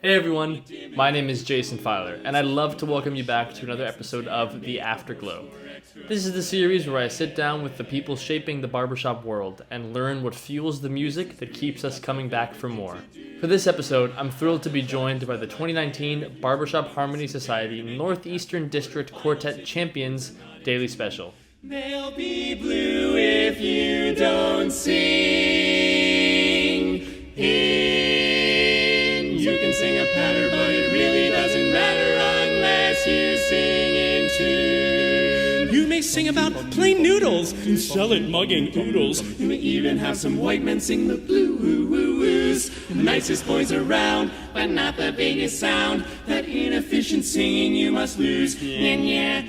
Hey everyone, my name is Jason Filer, and I'd love to welcome you back to another episode of The Afterglow. This is the series where I sit down with the people shaping the barbershop world and learn what fuels the music that keeps us coming back for more. For this episode, I'm thrilled to be joined by the 2019 Barbershop Harmony Society Northeastern District Quartet Champions Daily Special. They'll be blue if you don't sing. You can sing a patter, but it really doesn't matter unless you sing in tune. You may sing about plain noodles and sell it mugging oodles. You may even have some white men sing the blues. The nicest boys around, but not the biggest sound. That inefficient singing you must lose. And yeah,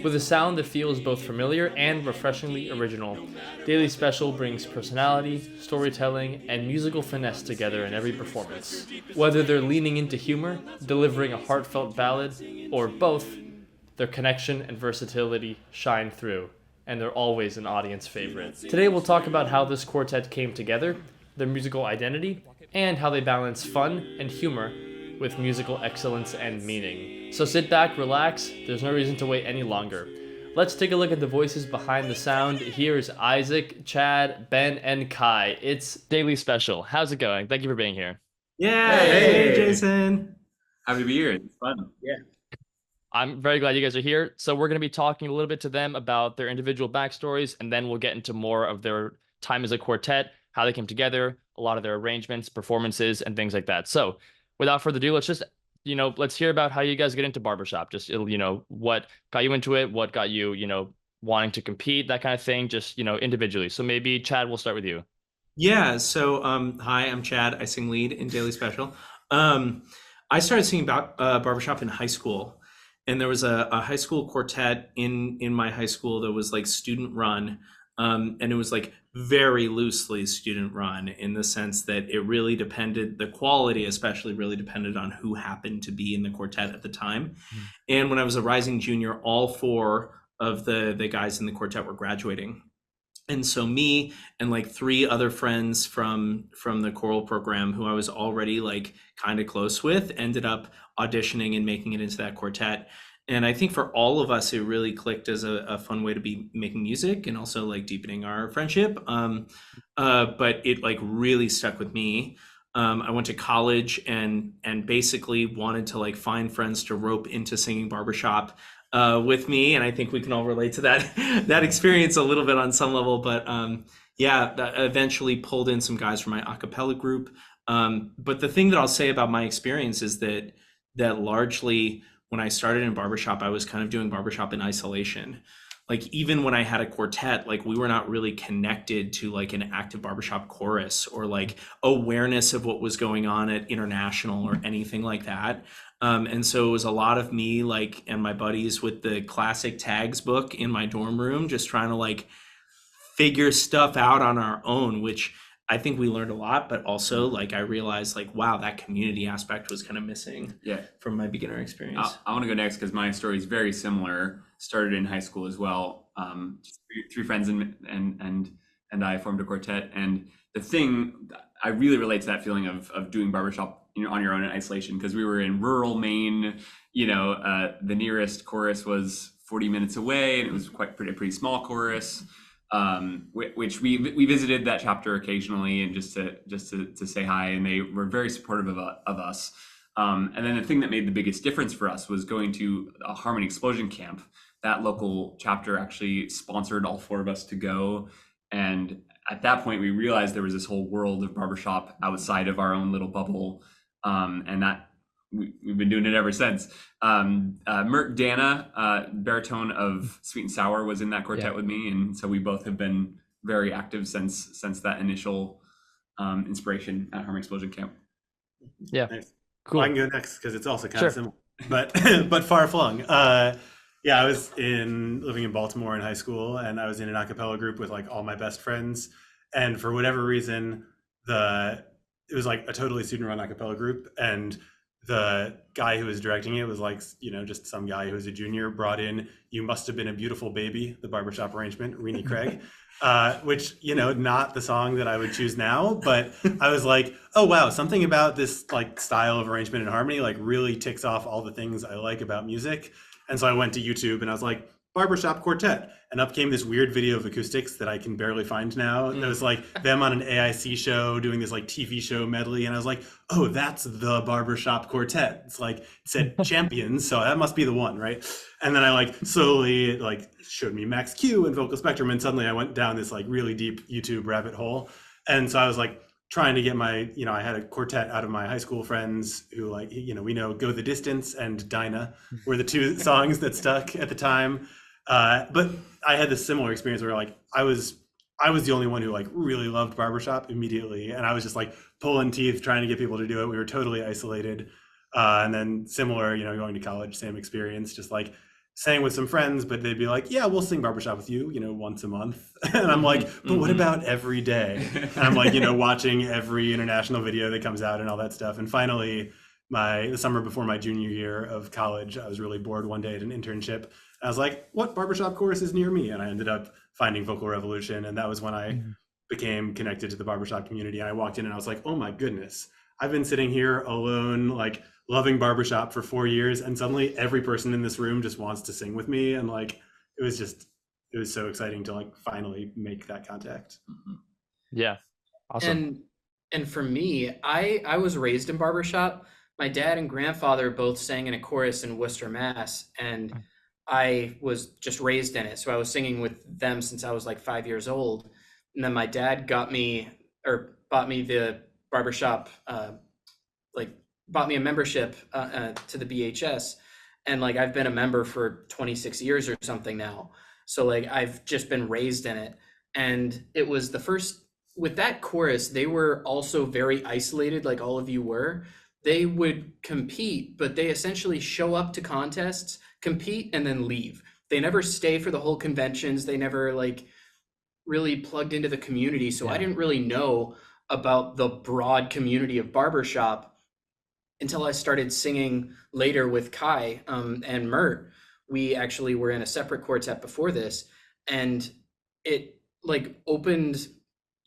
with a sound that feels both familiar and refreshingly original, Daily Special brings personality, storytelling, and musical finesse together in every performance. Whether they're leaning into humor, delivering a heartfelt ballad, or both, their connection and versatility shine through, and they're always an audience favorite. Today we'll talk about how this quartet came together, their musical identity, and how they balance fun and humor with musical excellence and meaning. So sit back, relax, there's no reason to wait any longer. Let's take a look at the voices behind the sound. Here's Isaac, Chad, Ben, and Kai. It's Daily Special. How's it going? Thank you for being here. Yeah, hey Jason. Happy to be here. It's fun. Yeah. I'm very glad you guys are here. So we're going to be talking a little bit to them about their individual backstories, and then we'll get into more of their time as a quartet, how they came together, a lot of their arrangements, performances, and things like that. So without further ado, let's just, let's hear about how you guys get into barbershop. Just, what got you into it, what got you, wanting to compete, that kind of thing, just, individually. So maybe Chad, we'll start with you. Yeah, so hi, I'm Chad. I sing lead in Daily Special. I started singing barbershop in high school, and there was a high school quartet in my high school that was like student run. And it was like very loosely student run in the sense that it really depended, the quality especially really depended on who happened to be in the quartet at the time. And when I was a rising junior, all four of the guys in the quartet were graduating. And so me and like three other friends from the choral program who I was already like kind of close with ended up auditioning and making it into that quartet. And I think for all of us, it really clicked as a fun way to be making music and also like deepening our friendship. But it like really stuck with me. I went to college and basically wanted to like find friends to rope into singing barbershop with me. And I think we can all relate to that experience a little bit on some level. But eventually pulled in some guys from my a cappella group. But the thing that I'll say about my experience is that largely, when I started in barbershop, I was kind of doing barbershop in isolation. Like even when I had a quartet, like we were not really connected to like an active barbershop chorus or like awareness of what was going on at International or anything like that. And so it was a lot of me like and my buddies with the classic tags book in my dorm room, just trying to like figure stuff out on our own, which I think we learned a lot, but also like I realized like, wow, that community aspect was kind of missing from my beginner experience. I want to go next because my story is very similar. Started in high school as well. Just three friends and I formed a quartet. And the thing, I really relate to that feeling of doing barbershop on your own in isolation, because we were in rural Maine. The nearest chorus was 40 minutes away, and it was pretty small chorus. Which we visited that chapter occasionally and just to say hi, and they were very supportive of us. And then the thing that made the biggest difference for us was going to a Harmony Explosion camp. That local chapter actually sponsored all four of us to go, and at that point we realized there was this whole world of barbershop outside of our own little bubble, and that we've been doing it ever since. Mert Dana, baritone of Sweet and Sour, was in that quartet with me, and so we both have been very active since that initial inspiration at Harmony Explosion Camp. Yeah, nice. Cool. Well, I can go next because it's also kind of similar, but far flung. I was living in Baltimore in high school, and I was in an a cappella group with like all my best friends, and for whatever reason, it was like a totally student-run a cappella group, and the guy who was directing it was like, just some guy who was a junior, brought in "You Must Have Been a Beautiful Baby," the barbershop arrangement, Renee Craig, which, not the song that I would choose now, but I was like, oh, wow, something about this like style of arrangement and harmony like really ticks off all the things I like about music. And so I went to YouTube and I was like, barbershop quartet, and up came this weird video of acoustics that I can barely find now. It was like them on an AIC show doing this like TV show medley, and I was like, oh, that's the barbershop quartet. It's like, it said champions, so that must be the one, right? And then I like slowly like showed me Max Q and Vocal Spectrum, and suddenly I went down this like really deep YouTube rabbit hole. And so I was like trying to get my, I had a quartet out of my high school friends who like, we know Go the Distance and Dinah were the two songs that stuck at the time. But I had this similar experience where like I was the only one who like really loved barbershop immediately, and I was just like pulling teeth trying to get people to do it. We were totally isolated. And then similar, going to college, same experience, just like sang with some friends, but they'd be like, yeah, we'll sing barbershop with you, once a month. And I'm like, but what about every day? And I'm like, watching every international video that comes out and all that stuff. And finally, the summer before my junior year of college, I was really bored one day at an internship. I was like, what barbershop course is near me? And I ended up finding Vocal Revolution. And that was when I became connected to the barbershop community. And I walked in and I was like, oh my goodness, I've been sitting here alone, like loving barbershop for 4 years. And suddenly every person in this room just wants to sing with me. And like, it was so exciting to like finally make that contact. Yeah. Awesome. And for me, I was raised in barbershop. My dad and grandfather both sang in a chorus in Worcester, Mass. And I was just raised in it. So I was singing with them since I was like 5 years old. And then my dad bought me the barbershop, bought me a membership to the BHS. And like, I've been a member for 26 years or something now. So like, I've just been raised in it. And it was the first, with that chorus, they were also very isolated, like all of you were. They would compete, but they essentially show up to contests, compete, and then leave. They never stay for the whole conventions. They never like really plugged into the community. So I didn't really know about the broad community of barbershop until I started singing later with Cay and Mert. We actually were in a separate quartet before this, and it like opened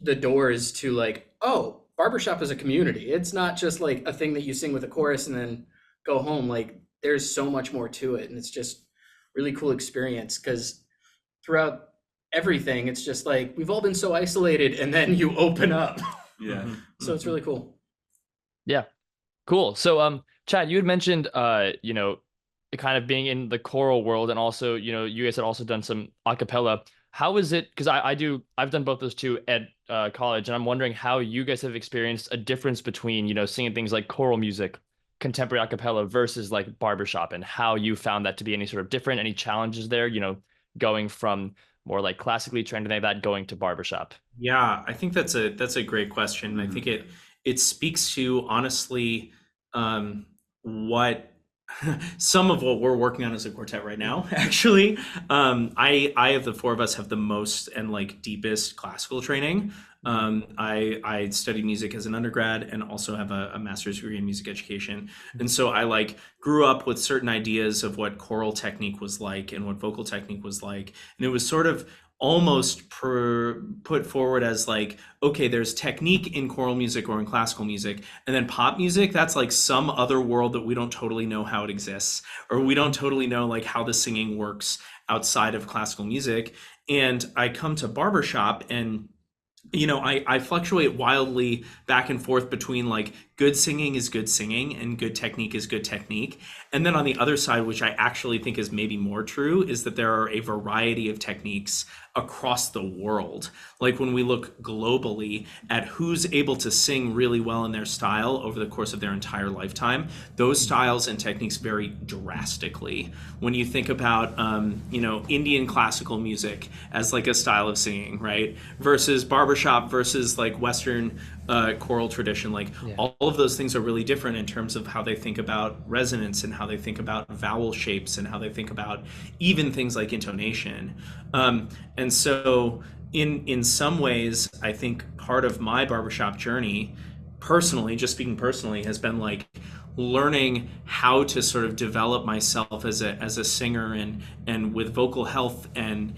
the doors to like, oh, barbershop is a community. It's not just like a thing that you sing with a chorus and then go home. Like, there's so much more to it, and it's just really cool experience, because throughout everything, it's just like we've all been so isolated, and then you open up. Yeah. So it's really cool. Yeah. Cool. So Chad, you had mentioned kind of being in the choral world, and also, you guys had also done some a cappella. How is it? Because I've done both those two at college, and I'm wondering how you guys have experienced a difference between, singing things like choral music, contemporary a cappella versus like barbershop, and how you found that to be any sort of different, any challenges there, going from more like classically trained and that going to barbershop. Yeah, I think that's a great question. I think it speaks to honestly what some of what we're working on as a quartet right now. Actually, I of the four of us have the most and like deepest classical training. I studied music as an undergrad and also have a master's degree in music education. And so I like grew up with certain ideas of what choral technique was like and what vocal technique was like. And it was sort of almost put forward as like, okay, there's technique in choral music or in classical music, and then pop music, that's like some other world that we don't totally know how it exists, or we don't totally know like how the singing works outside of classical music. And I come to barbershop, and I fluctuate wildly back and forth between like good singing is good singing and good technique is good technique. And then on the other side, which I actually think is maybe more true, is that there are a variety of techniques across the world. Like when we look globally at who's able to sing really well in their style over the course of their entire lifetime, those styles and techniques vary drastically. When you think about, Indian classical music as like a style of singing, right? Versus barbershop versus like Western choral tradition, like all of those things are really different in terms of how they think about resonance and how they think about vowel shapes and how they think about even things like intonation. And so in some ways, I think part of my barbershop journey, personally, just speaking personally, has been like learning how to sort of develop myself as a singer, and with vocal health and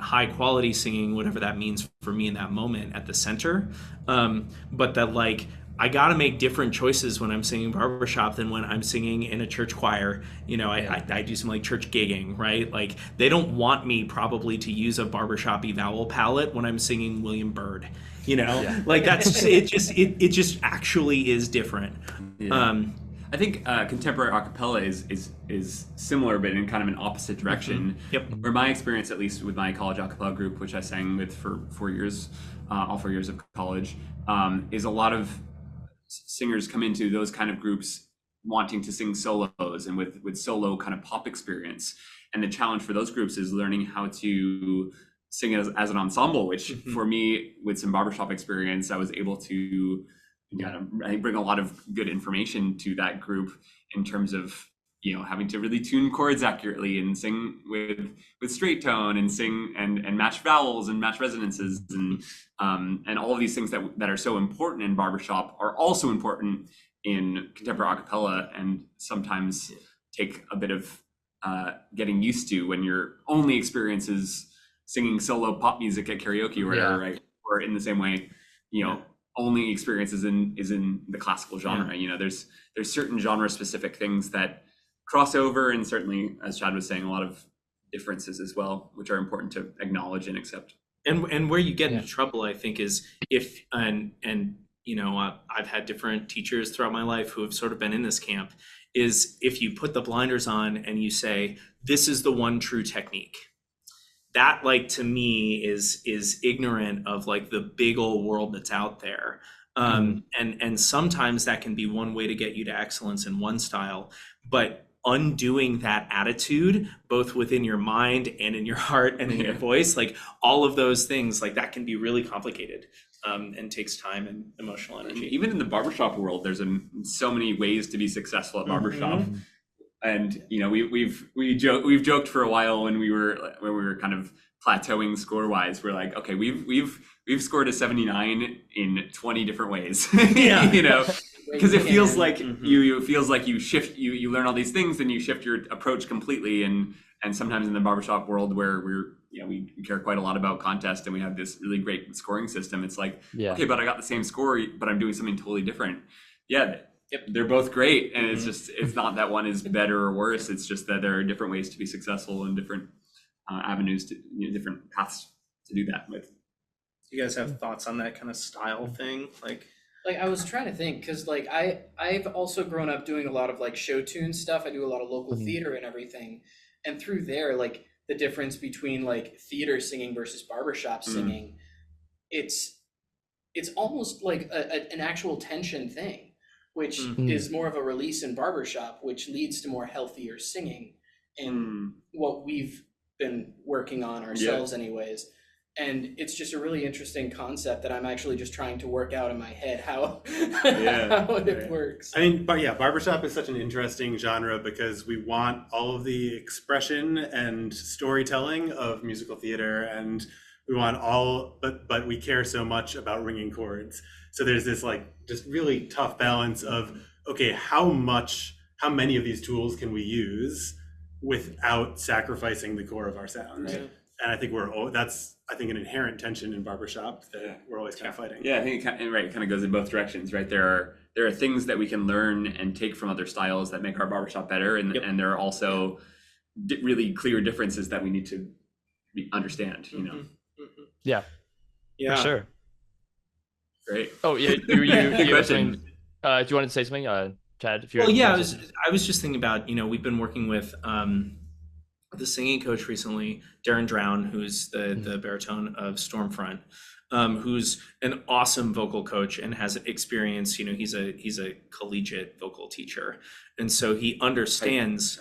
high quality singing, whatever that means for me in that moment, at the center. But that, like, I got to make different choices when I'm singing barbershop than when I'm singing in a church choir. You know, I do some like church gigging, right? Like, they don't want me probably to use a barbershop-y vowel palette when I'm singing William Byrd. You know, like that's it just actually is different. I think contemporary a cappella is similar, but in kind of an opposite direction. Where my experience, at least with my college a cappella group, which I sang with for 4 years, all 4 years of college, is a lot of singers come into those kind of groups wanting to sing solos and with solo kind of pop experience. And the challenge for those groups is learning how to sing as an ensemble, which for me, with some barbershop experience, I was able to I think bring a lot of good information to that group in terms of, you know, having to really tune chords accurately and sing with straight tone and sing and match vowels and match resonances and all of these things that are so important in barbershop are also important in contemporary a cappella, and sometimes take a bit of getting used to when your only experience is singing solo pop music at karaoke or whatever, right? Or in the same way, you know, only experience is in the classical genre. You know, there's certain genre specific things that cross over, and certainly, as Chad was saying, a lot of differences as well, which are important to acknowledge and accept. And where you get into trouble, I think, is if you know, I've had different teachers throughout my life who have sort of been in this camp, is if you put the blinders on and you say, this is the one true technique. That, like, to me is ignorant of like the big old world that's out there. And sometimes that can be one way to get you to excellence in one style, but undoing that attitude, both within your mind and in your heart and in your voice, like all of those things, like that can be really complicated, and takes time and emotional energy. Even in the barbershop world, there's so many ways to be successful at barbershop. And you know, we've joked for a while when we were kind of plateauing score wise. We're like, okay, we've scored a 79 in 20 different ways. You know, because it feels like you shift, you learn all these things, and you shift your approach completely. And sometimes in the barbershop world, where we care quite a lot about contest, and we have this really great scoring system, it's like, okay, but I got the same score, but I'm doing something totally different. They're both great, and it's not that one is better or worse. It's just that there are different ways to be successful and different avenues to, different paths to do that with. Do you guys have thoughts on that kind of style thing? Like I was trying to think, because like I've also grown up doing a lot of like show tune stuff. I do a lot of local theater and everything, and through there, like the difference between like theater singing versus barbershop singing, it's almost like an actual tension thing, which is more of a release in barbershop, which leads to more healthier singing, and what we've been working on ourselves anyways. And it's just a really interesting concept that I'm actually just trying to work out in my head how it works. I mean, but barbershop is such an interesting genre because we want all of the expression and storytelling of musical theater, and we want but we care so much about ringing chords. So there's this like just really tough balance of, okay, how many of these tools can we use without sacrificing the core of our sound? Right. And I think that's an inherent tension in barbershop that we're always kind of fighting. Yeah, I think it kind of goes in both directions, right? There are things that we can learn and take from other styles that make our barbershop better, and there are also really clear differences that we need to understand. You know. Yeah. For sure. Great. Oh yeah, you were saying, do you want to say something, Chad? I was just thinking about, we've been working with the singing coach recently, Darren Drown, who's the baritone of Stormfront, who's an awesome vocal coach and has experience. He's a collegiate vocal teacher, and so he understands.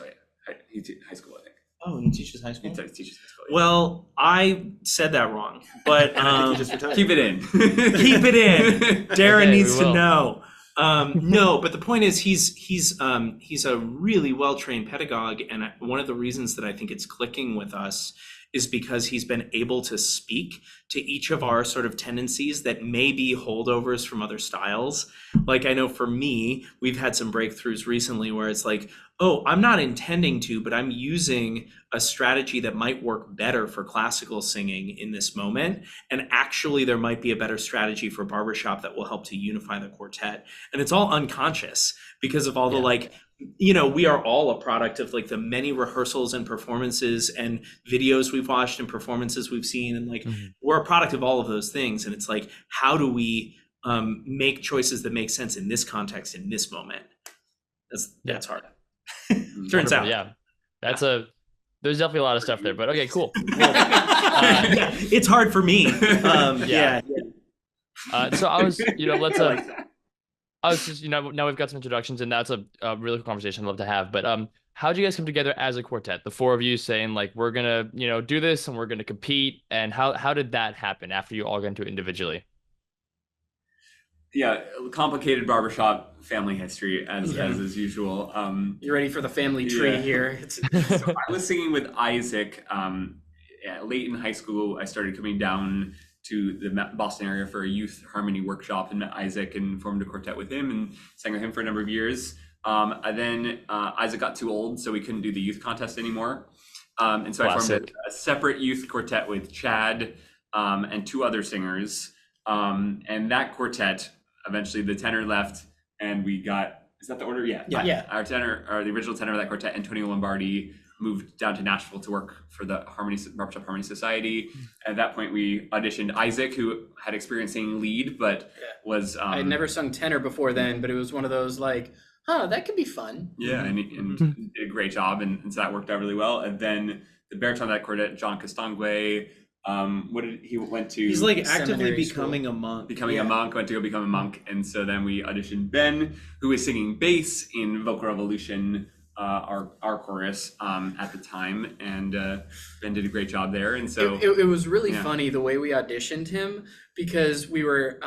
He teaches high school, I think. Oh, he teaches high school? He teaches high school. Well, I said that wrong, but keep it in. Keep it in. Darren needs to know. No, but the point is he's a really well-trained pedagogue, and one of the reasons that I think it's clicking with us is because he's been able to speak to each of our sort of tendencies that may be holdovers from other styles. Like I know for me, we've had some breakthroughs recently where it's like, oh, I'm not intending to, but I'm using a strategy that might work better for classical singing in this moment. And actually there might be a better strategy for barbershop that will help to unify the quartet. And it's all unconscious because of all the like, you know, we are all a product of like the many rehearsals and performances and videos we've watched and performances we've seen. And like, we're a product of all of those things. And it's like, how do we make choices that make sense in this context, in this moment? That's hard. Turns out. Yeah. There's definitely a lot of stuff there, but okay, cool. Well, yeah, it's hard for me. Yeah. So I was, I was just, now we've got some introductions, and that's a really cool conversation I'd love to have. But how did you guys come together as a quartet? The four of you saying like, we're gonna, do this and we're gonna compete. And how did that happen after you all got into it individually? Yeah, complicated barbershop family history as usual. You ready for the family tree here? So I was singing with Isaac late in high school. I started coming down to the Boston area for a youth harmony workshop and met Isaac and formed a quartet with him and sang with him for a number of years. And then Isaac got too old, so we couldn't do the youth contest anymore. And so I formed a separate youth quartet with Chad and two other singers. And that quartet, eventually the tenor left and we got, is that the order? Yeah. Our tenor, or the original tenor of that quartet, Antonio Lombardi, moved down to Nashville to work for the Barbershop Harmony Society. At that point, we auditioned Isaac, who had experience singing lead, but was... I had never sung tenor before then, but it was one of those like, that could be fun. Yeah, and did a great job, and so that worked out really well. And then the baritone of that quartet, John Castangwe, he went to... He's like actively becoming a monk. Went to go become a monk. And so then we auditioned Ben, who was singing bass in Vocal Revolution, our chorus at the time, and Ben did a great job there. And so it was really funny the way we auditioned him, because we were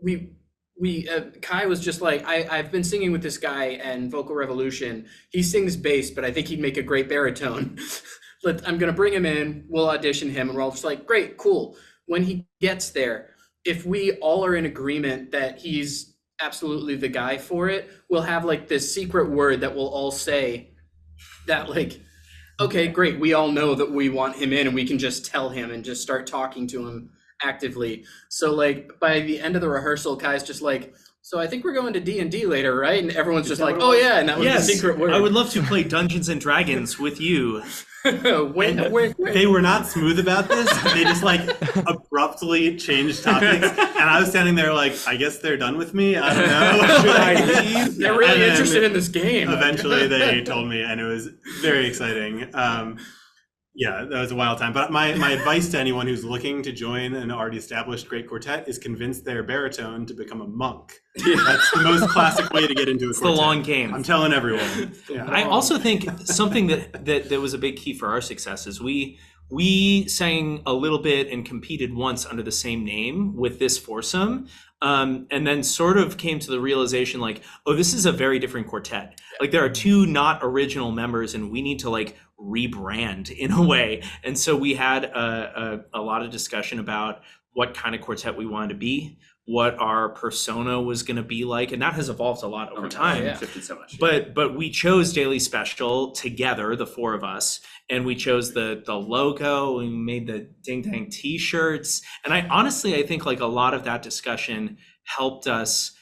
Cay was just like, I've been singing with this guy and Vocal Revolution. He sings bass, but I think he'd make a great baritone. I'm gonna bring him in, we'll audition him, and we're all just like, great, cool. When he gets there, if we all are in agreement that he's absolutely the guy for it, we'll have like this secret word that we'll all say that like, okay, great, we all know that we want him in, and we can just tell him and just start talking to him actively. So like by the end of the rehearsal, Kai's just like, so I think we're going to D&D later, right? And everyone's just like, oh yeah, and that was the secret word. I would love to play Dungeons and Dragons with you. They were not smooth about this. They just like abruptly changed topics, and I was standing there like, I guess they're done with me. I don't know. Should I leave? They're really interested in this game. Eventually, they told me, and it was very exciting. Yeah, that was a wild time. But my advice to anyone who's looking to join an already established great quartet is convince their baritone to become a monk. That's the most classic way to get into a quartet. It's the long game. I'm telling everyone. Yeah. I also think something that was a big key for our success is we sang a little bit and competed once under the same name with this foursome. And then sort of came to the realization like, oh, this is a very different quartet. Like there are two not original members and we need to like rebrand in a way. And so we had a lot of discussion about what kind of quartet we wanted to be, what our persona was going to be like. And that has evolved a lot over time. Yeah. Shifted so much. But we chose Daily Special together, the four of us, and we chose the logo, we made the Ding Dang t-shirts. And I think like a lot of that discussion helped us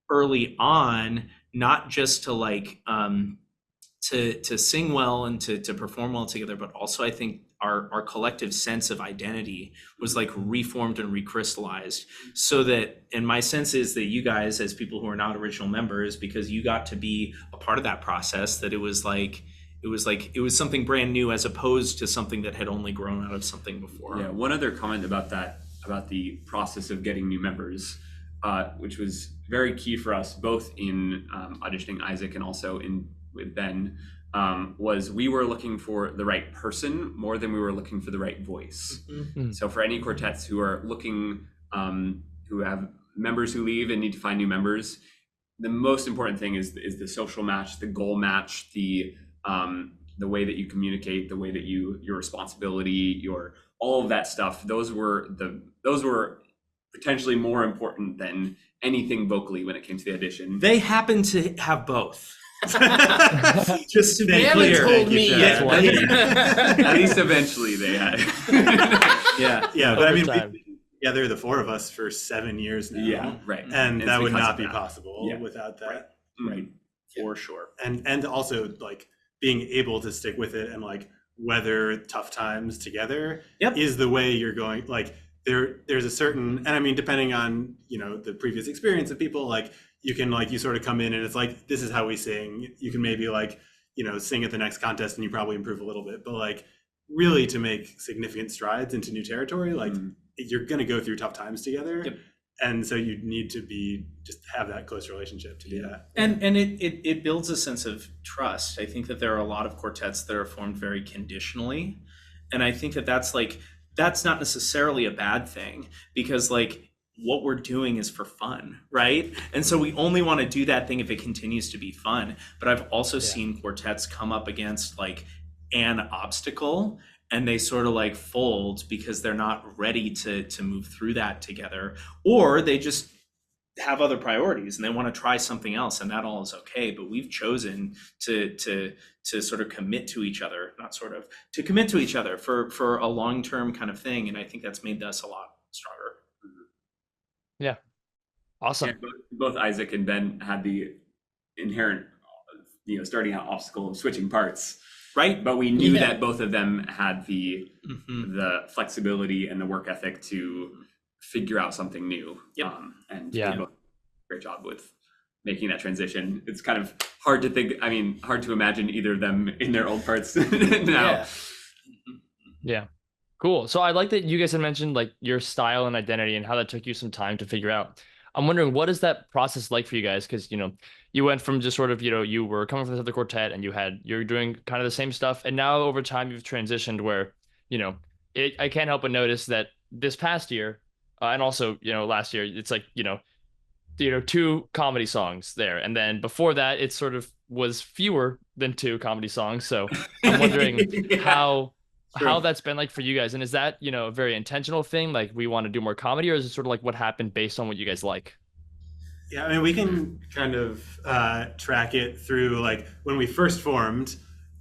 early on, not just to like, to sing well and to perform well together, but also I think our collective sense of identity was like reformed and recrystallized, so that, and my sense is that you guys as people who are not original members, because you got to be a part of that process, that it was something brand new as opposed to something that had only grown out of something before. Yeah, one other comment about that, about the process of getting new members, which was very key for us, both in auditioning Isaac and also with Ben, was we were looking for the right person more than we were looking for the right voice. Mm-hmm. So for any quartets who are looking, who have members who leave and need to find new members, the most important thing is the social match, the goal match, the the way that you communicate, the way that your responsibility, your all of that stuff, those were potentially more important than anything vocally when it came to the audition. They happen to have both. Just to be They haven't clear. told me yet. At least eventually they had. Yeah, but I mean, Overtime. we've been together, the four of us, for 7 years now. Yeah, right. And It's that would because not of be that. possible Yeah. without that. Right. For sure. And also like being able to stick with it and like weather tough times together is the way you're going. Like there's a certain, and I mean, depending on, you know, the previous experience of people, like you can like, you sort of come in and it's like, this is how we sing. You can maybe like, you know, sing at the next contest and you probably improve a little bit, but like really to make significant strides into new territory, like you're going to go through tough times together. Yep. And so you need to just have that close relationship to do that. And it builds a sense of trust. I think that there are a lot of quartets that are formed very conditionally. And I think that that's not necessarily a bad thing, because like what we're doing is for fun, right? And so we only want to do that thing if it continues to be fun. But I've also seen quartets come up against like an obstacle and they sort of like fold because they're not ready to move through that together, or they just have other priorities and they want to try something else, and that all is okay. But we've chosen to sort of commit to each other, to commit to each other for a long-term kind of thing. And I think that's made us a lot stronger. Yeah. Awesome. Yeah, both Isaac and Ben had the inherent, you know, starting out obstacle of switching parts. Right, but we knew that both of them had the flexibility and the work ethic to figure out something new. They both great job with making that transition. It's kind of hard to imagine either of them in their old parts now. Yeah. Cool. So I like that you guys had mentioned like your style and identity and how that took you some time to figure out. I'm wondering, what is that process like for you guys? Because, you know, you went from just sort of, you know, you were coming from this other quartet and you're doing kind of the same stuff. And now over time you've transitioned where, you know, I can't help but notice that this past year and also, you know, last year, it's like, you know, 2 comedy songs there. And then before that, it sort of was fewer than 2 comedy songs. So I'm wondering how that's been like for you guys. And is that, you know, a very intentional thing? Like we want to do more comedy, or is it sort of like what happened based on what you guys like? Yeah, I mean, we can kind of track it through like when we first formed,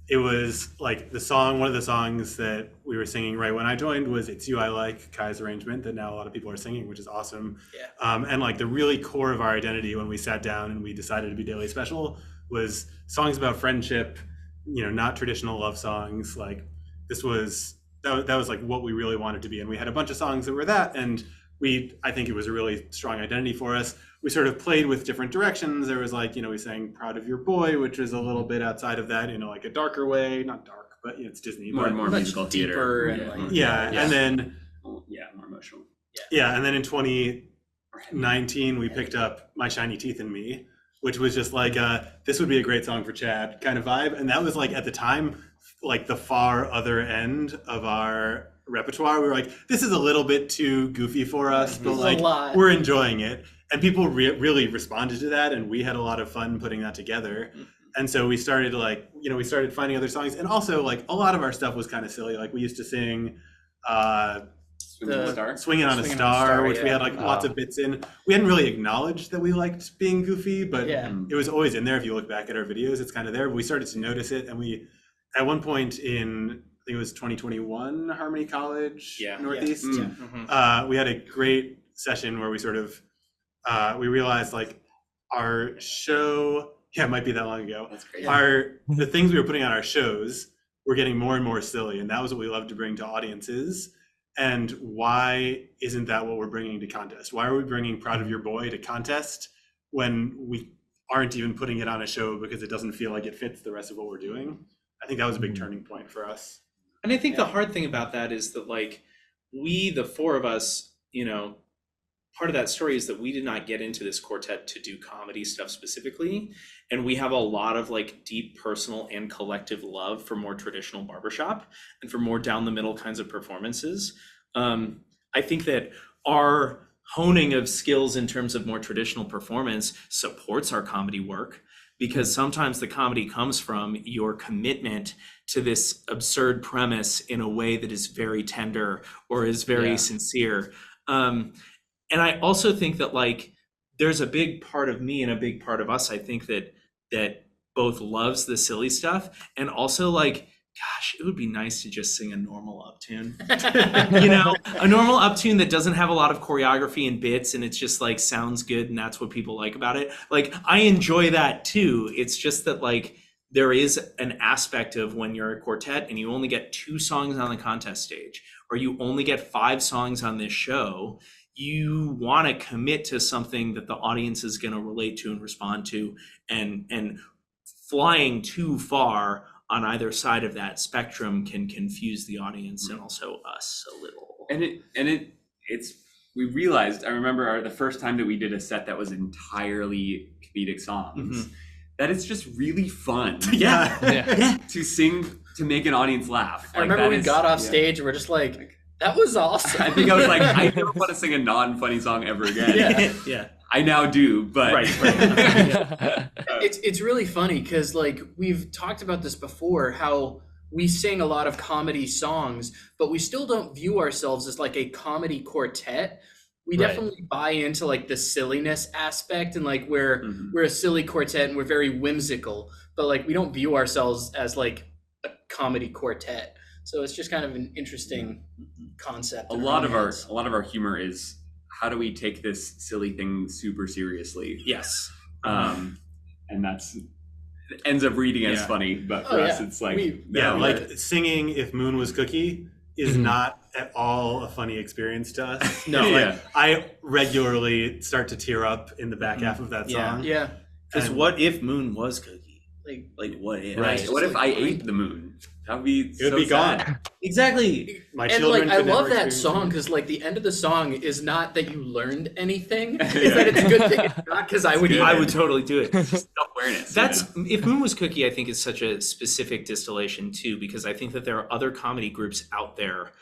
it was like one of the songs that we were singing right when I joined was It's You I Like, Cay's arrangement that now a lot of people are singing, which is awesome. Yeah. And like the really core of our identity when we sat down and we decided to be Daily Special was songs about friendship, you know, not traditional love songs. Like that was like what we really wanted to be. And we had a bunch of songs that were that. And I think it was a really strong identity for us. We sort of played with different directions. There was like, you know, we sang Proud of Your Boy, which was a little bit outside of that, you know, like a darker way, not dark, but you know, it's Disney. More musical theater. And then more emotional. Yeah. And then in 2019, we picked up My Shiny Teeth in Me, which was just like, this would be a great song for Chad kind of vibe. And that was like, at the time, like the far other end of our repertoire. We were like, this is a little bit too goofy for us, but like we're enjoying it. And people really responded to that, and we had a lot of fun putting that together. And so we started we started finding other songs, and also like a lot of our stuff was kind of silly. Like we used to sing Swinging on a Star, which we had like lots of bits in. We hadn't really acknowledged that we liked being goofy, but it was always in there. If you look back at our videos, it's kind of there. But we started to notice it, and we, at one point in, I think it was 2021, Harmony College Northeast, we had a great session where we sort of we realized like our show, it might be that long ago. That's great. The things we were putting on our shows were getting more and more silly, and that was what we loved to bring to audiences. And why isn't that what we're bringing to contest? Why are we bringing Proud of Your Boy to contest when we aren't even putting it on a show because it doesn't feel like it fits the rest of what we're doing? I think that was a big turning point for us. And I think the hard thing about that is that like we, the 4 of us, you know, part of that story is that we did not get into this quartet to do comedy stuff specifically. And we have a lot of like deep personal and collective love for more traditional barbershop and for more down the middle kinds of performances. I think that our honing of skills in terms of more traditional performance supports our comedy work, because sometimes the comedy comes from your commitment to this absurd premise in a way that is very tender or is very sincere. And I also think that like there's a big part of me and a big part of us, I think that both loves the silly stuff and also like, gosh, it would be nice to just sing a normal uptune. You know, a normal uptune that doesn't have a lot of choreography and bits and it's just like sounds good and that's what people like about it. Like I enjoy that too. It's just that like there is an aspect of when you're a quartet and you only get 2 songs on the contest stage or you only get 5 songs on this show, you want to commit to something that the audience is going to relate to and respond to, and flying too far on either side of that spectrum can confuse the audience and also us a little. It's we realized, I remember the first time that we did a set that was entirely comedic songs, that it's just really fun to sing, to make an audience laugh. I remember we got off stage and we're just like, that was awesome. I think I was like, I never want to sing a non-funny song ever again. I now do, but it's really funny because like we've talked about this before, how we sing a lot of comedy songs, but we still don't view ourselves as like a comedy quartet. We definitely buy into like the silliness aspect and like we're a silly quartet and we're very whimsical, but like we don't view ourselves as like a comedy quartet. So it's just kind of an interesting concept. A lot of our humor is, how do we take this silly thing super seriously? Yes. And that's it ends up reading as funny, but for us it's like like singing If Moon Was Cookie is not at all a funny experience to us. I regularly start to tear up in the back half of that song. Because what if Moon was cookie? Like what if? Right. What if I ate the moon? That would be it would be gone. Exactly. My and children like I could love never that song because like the end of the song is not that you learned anything. It's that it's a good thing. It's not because I would totally do it. Self-awareness. That's If Moon Was Cookie, I think is such a specific distillation too, because I think that there are other comedy groups out there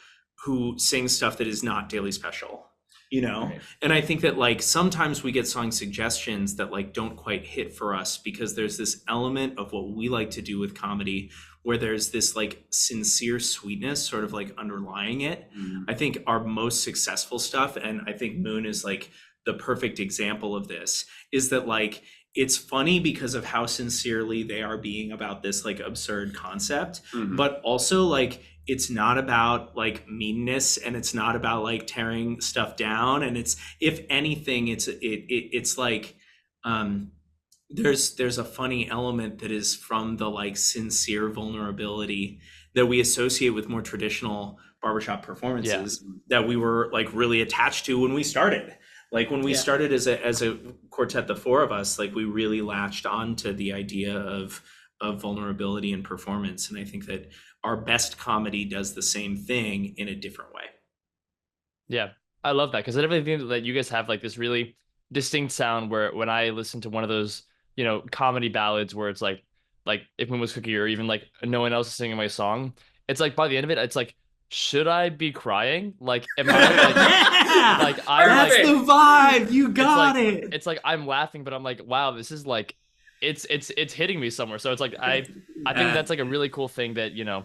who sing stuff that is not Daily Special. You know, and I think that like sometimes we get song suggestions that like don't quite hit for us because there's this element of what we like to do with comedy where there's this like sincere sweetness sort of like underlying it. I think our most successful stuff, and I think Moon is like the perfect example of this, is that like it's funny because of how sincerely they are being about this like absurd concept, but also like it's not about like meanness and it's not about like tearing stuff down, and it's, if anything, it's like there's a funny element that is from the like sincere vulnerability that we associate with more traditional barbershop performances that we were like really attached to when we started. Like when we started as a quartet, the 4 of us, like we really latched onto the idea of vulnerability and performance. And I think that our best comedy does the same thing in a different way. Yeah, I love that because I definitely think that you guys have like this really distinct sound where when I listen to one of those, you know, comedy ballads where it's like If Moon Was Cookie or even like no one else is singing my song, it's like by the end of it, it's like, should I be crying? Like, am I like I'm that's like, the vibe. You got it. It's like I'm laughing, but I'm like, wow, this is like it's hitting me somewhere. So it's like I think that's like a really cool thing that, you know,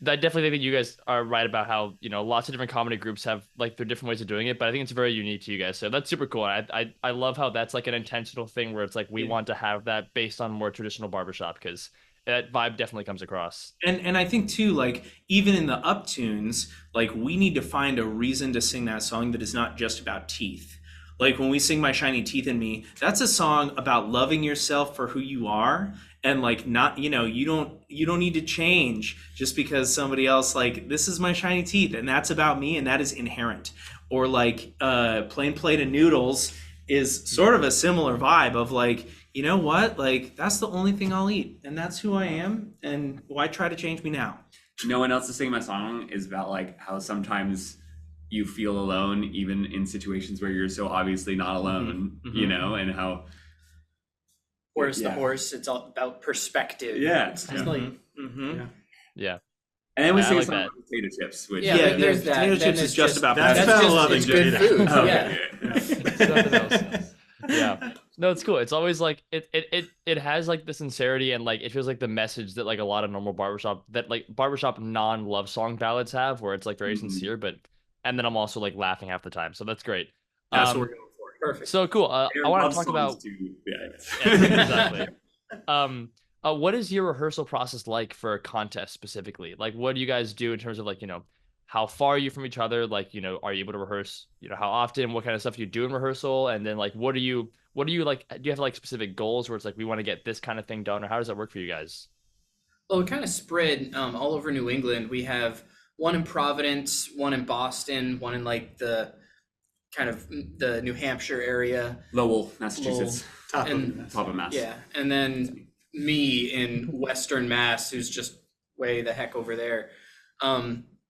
I definitely think that you guys are right about how, you know, lots of different comedy groups have like their different ways of doing it, but I think it's very unique to you guys. So that's super cool. I love how that's like an intentional thing where it's like we want to have that based on more traditional barbershop because that vibe definitely comes across. And I think too, like even in the uptunes, like we need to find a reason to sing that song that is not just about teeth. Like when we sing My Shiny Teeth in Me, that's a song about loving yourself for who you are, and like not, you know, you don't need to change just because somebody else, like, this is my shiny teeth and that's about me and that is inherent. Or like Plain Plate of Noodles is sort of a similar vibe of like, you know what, like that's the only thing I'll eat and that's who I am, and why try to change me now? No One Else to Sing My Song is about like how sometimes you feel alone even in situations where you're so obviously not alone, you know, and how Where's the horse? It's all about perspective. It's just like Yeah. And then we sing like a song that. about potato chips, which there's that. Potato Then chips is just about that's that. fun loving it's good potato. food. Oh, yeah. Something else. Yeah. No, it's cool. It's always like it has like the sincerity, and like it feels like the message that like a lot of normal barbershop non-love song ballads have, where it's like very sincere, but and then I'm also like laughing half the time. So that's great. That's what we're going for. Perfect. So cool. I want to talk about exactly. What is your rehearsal process like for a contest specifically? Like, what do you guys do in terms of like, how far are you from each other? Like, are you able to rehearse, how often, what kind of stuff you do in rehearsal? And then like, what do you like, do you have like specific goals where it's like, we want to get this kind of thing done, or how does that work for you guys? Well, we kind of spread all over New England. We have one in Providence, one in Boston, one in like the kind of the New Hampshire area. Lowell, Massachusetts. Top of Mass. Yeah. And then me in Western Mass, who's just way the heck over there.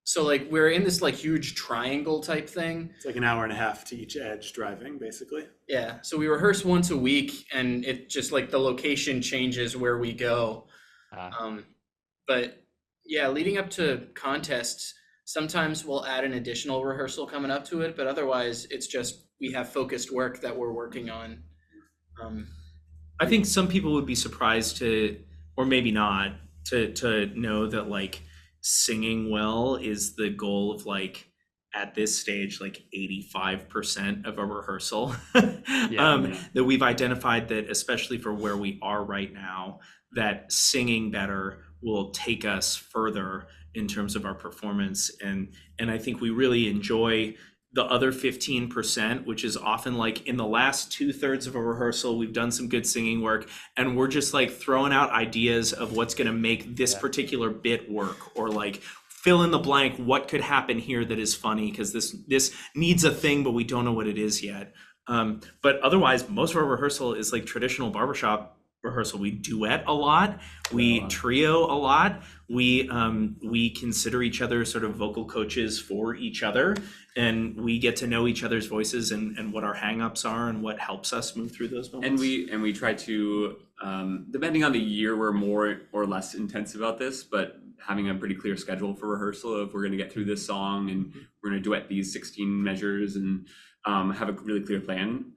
So like we're in this like huge triangle type thing. It's like an hour and a half to each edge driving, basically. Yeah. So we rehearse once a week, and it just like the location changes where we go. But yeah, leading up to contests, sometimes we'll add an additional rehearsal coming up to it, but otherwise it's just we have focused work that we're working on. I think some people would be surprised to, or maybe not, to know that like singing well is the goal of like at this stage like 85% of a rehearsal. That we've identified that, especially for where we are right now, that singing better will take us further in terms of our performance, and I think we really enjoy the other 15%, which is often like in the last 2/3 of a rehearsal, we've done some good singing work, and we're just like throwing out ideas of what's going to make this particular bit work, or like fill in the blank, what could happen here that is funny, because this needs a thing, but we don't know what it is yet. But otherwise, most of our rehearsal is like traditional barbershop rehearsal. We duet a lot, we trio a lot, we consider each other sort of vocal coaches for each other, and we get to know each other's voices and what our hangups are and what helps us move through those moments. And we try to, depending on the year, we're more or less intense about this, but having a pretty clear schedule for rehearsal of we're going to get through this song and we're going to duet these 16 measures, and have a really clear plan.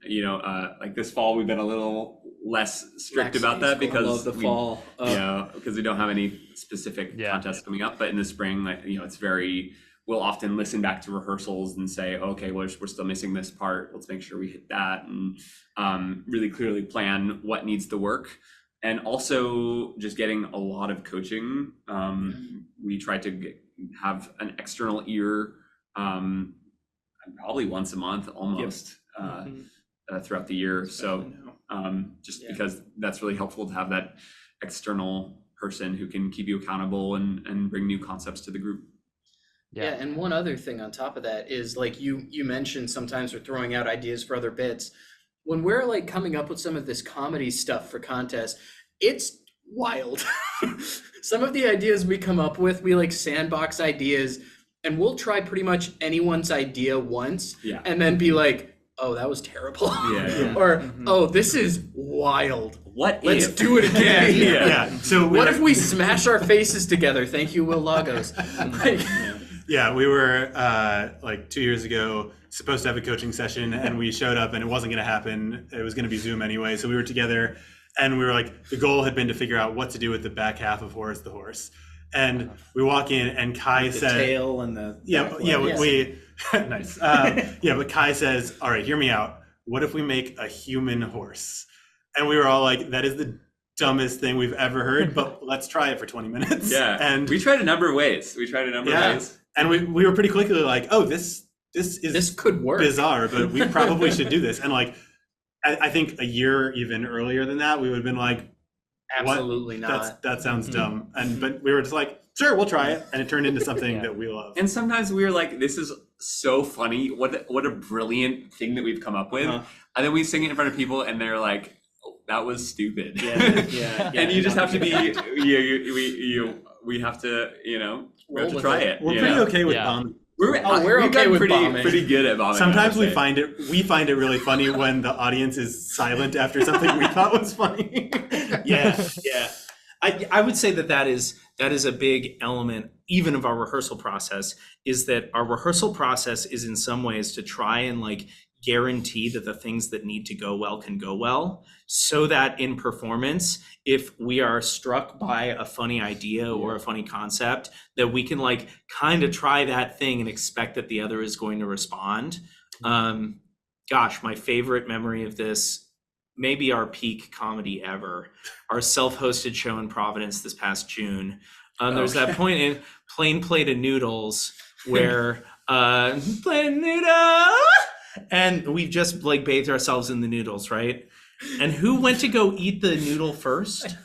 Like this fall, we've been a little less strict about that because because we don't have any specific contests coming up. But in the spring, like it's very, we'll often listen back to rehearsals and say, okay, well, we're still missing this part. Let's make sure we hit that, and really clearly plan what needs to work. And also just getting a lot of coaching. We try to have an external ear, probably once a month almost, throughout the year. So because that's really helpful to have that external person who can keep you accountable and bring new concepts to the group. Yeah, and one other thing on top of that is like you mentioned, sometimes we're throwing out ideas for other bits. When we're like coming up with some of this comedy stuff for contests, it's wild. Some of the ideas we come up with, we like sandbox ideas, and we'll try pretty much anyone's idea once and then be like, oh, that was terrible. Or, oh, this is wild. Let's do it again. So what if we smash our faces together? Thank you, Will Lagos. We were like 2 years ago supposed to have a coaching session, and we showed up and it wasn't going to happen. It was going to be Zoom anyway. So we were together, and we were like, the goal had been to figure out what to do with the back half of Horace the Horse. And we walk in, and Cay said, the tail and the we nice. But Cay says, all right, hear me out. What if we make a human horse? And we were all like, that is the dumbest thing we've ever heard, but let's try it for 20 minutes. And we tried a number of ways. And we were pretty quickly like, oh, this could work. Bizarre, but we probably should do this. And like, I think a year even earlier than that, we would have been like, absolutely not. That sounds dumb. But we were just like, sure, we'll try it. And it turned into something that we love. And sometimes we were like, this is so funny. What a brilliant thing that we've come up with. And then we sing it in front of people, and they're like, oh, that was stupid. And you just have to be, we have to, we have to try it. We're pretty okay with bombing. We're okay with bombing. Pretty good at bombing. Sometimes we find it really funny when the audience is silent after something we thought was funny. I would say that is a big element even of our rehearsal process, is that our rehearsal process is in some ways to try and like guarantee that the things that need to go well can go well, so that in performance, if we are struck by a funny idea or a funny concept, that we can like kind of try that thing and expect that the other is going to respond. Gosh, my favorite memory of this, maybe our peak comedy ever, our self-hosted show in Providence this past June. There's that point in Plain Plate of Noodles where plain noodle, and we've just like bathed ourselves in the noodles, right? And who went to go eat the noodle first?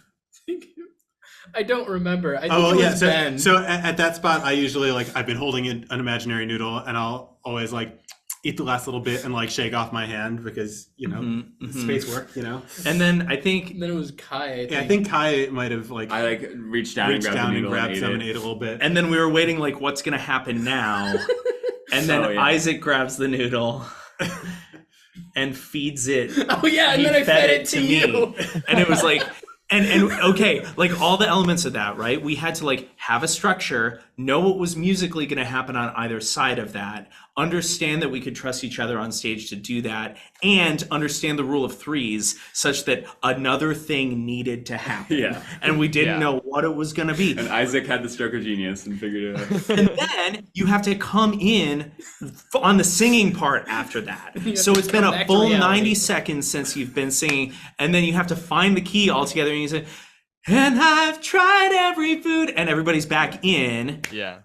I don't remember. I think it was Ben. So at that spot, I usually like, I've been holding an imaginary noodle, and I'll always like eat the last little bit and like shake off my hand because, you know, space work, you know. And then I think then it was Cay. I think Cay might have like I like reached down and grabbed some and ate a little bit. and then we were waiting like what's gonna happen now? And then Isaac grabs the noodle and feeds it. Oh yeah, and then I fed it to you. And it was like, and okay, like all the elements of that, right? We had to like have a structure, know what was musically going to happen on either side of that, understand that we could trust each other on stage to do that, and understand the rule of threes such that another thing needed to happen. Yeah. And we didn't know what it was going to be. And Isaac had the stroke of genius and figured it out. And then you have to come in on the singing part after that. So it's been a full 90 seconds since you've been singing, and then you have to find the key all together, and you say, and I've tried every food, and everybody's back in. Yeah.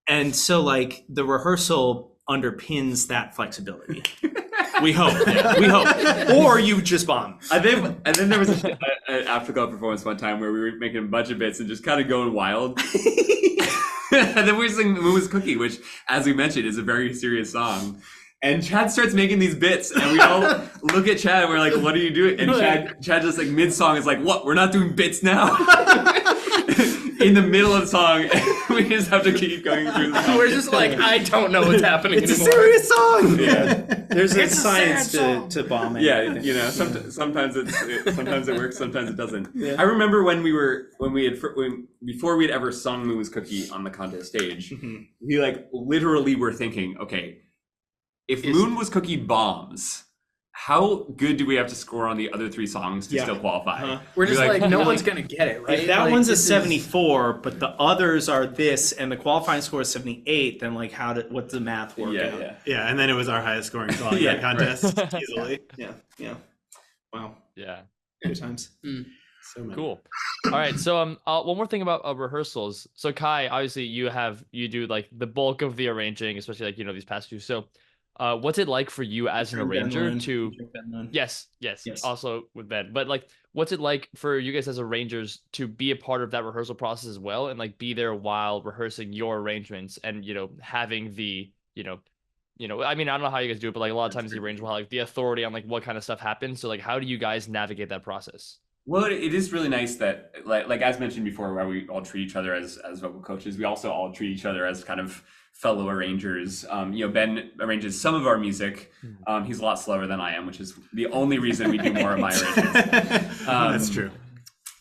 And so like the rehearsal underpins that flexibility. We hope. We hope. Or you just bomb. And then there was an Afterglow performance one time where we were making a bunch of bits and just kind of going wild. And then we were singing Moon Was Cookie, which, as we mentioned, is a very serious song. And Chad starts making these bits, and we all look at Chad, and we're like, what are you doing? And Chad just like mid-song is like, what? We're not doing bits now? In the middle of the song, we just have to keep going through the song. We're just like, I don't know what's happening It's anymore. a serious song. Yeah. There's It's a a science sad to bombing. Yeah, you know, sometimes it works, sometimes it doesn't. Yeah. I remember before we'd ever sung Moon Was Cookie on the contest stage, we like literally were thinking, okay, if Moon Was Cookie bombs, how good do we have to score on the other three songs to still qualify? We're just like, no one's gonna get it, right? If that like, one's a 74, but the others are this, and the qualifying score is 78, then like what's the math work out? Yeah, and then it was our highest scoring song in that contest, easily. Yeah. Wow. Yeah. Good times. So many. Cool. All right. So one more thing about rehearsals. So Cay, obviously you do like the bulk of the arranging, especially like, you know, these past two. So what's it like for you as an arranger to yes, also with Ben, but like what's it like for you guys as arrangers to be a part of that rehearsal process as well, and like be there while rehearsing your arrangements, and you know, having the you know I mean, I don't know how you guys do it, but like a lot of times the arranger will have like the authority on like what kind of stuff happens. So like how do you guys navigate that process? Well, it is really nice that like as mentioned before, where we all treat each other as vocal coaches, we also all treat each other as kind of fellow arrangers. You know, Ben arranges some of our music. He's a lot slower than I am, which is the only reason we do more of my arrangements. That's true.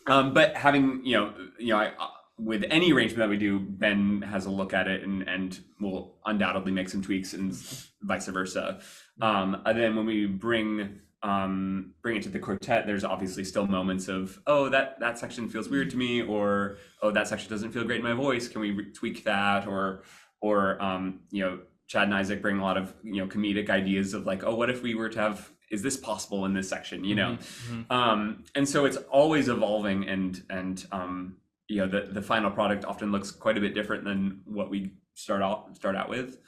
But having, with any arrangement that we do, Ben has a look at it and will undoubtedly make some tweaks, and vice versa. And then when we bring it to the quartet, there's obviously still moments of, oh, that section feels weird to me, or oh, that section doesn't feel great in my voice. Can we tweak that? Or Chad and Isaac bring a lot of comedic ideas of like, oh, what if we were to have, is this possible in this section? And so it's always evolving, and the final product often looks quite a bit different than what we start out with.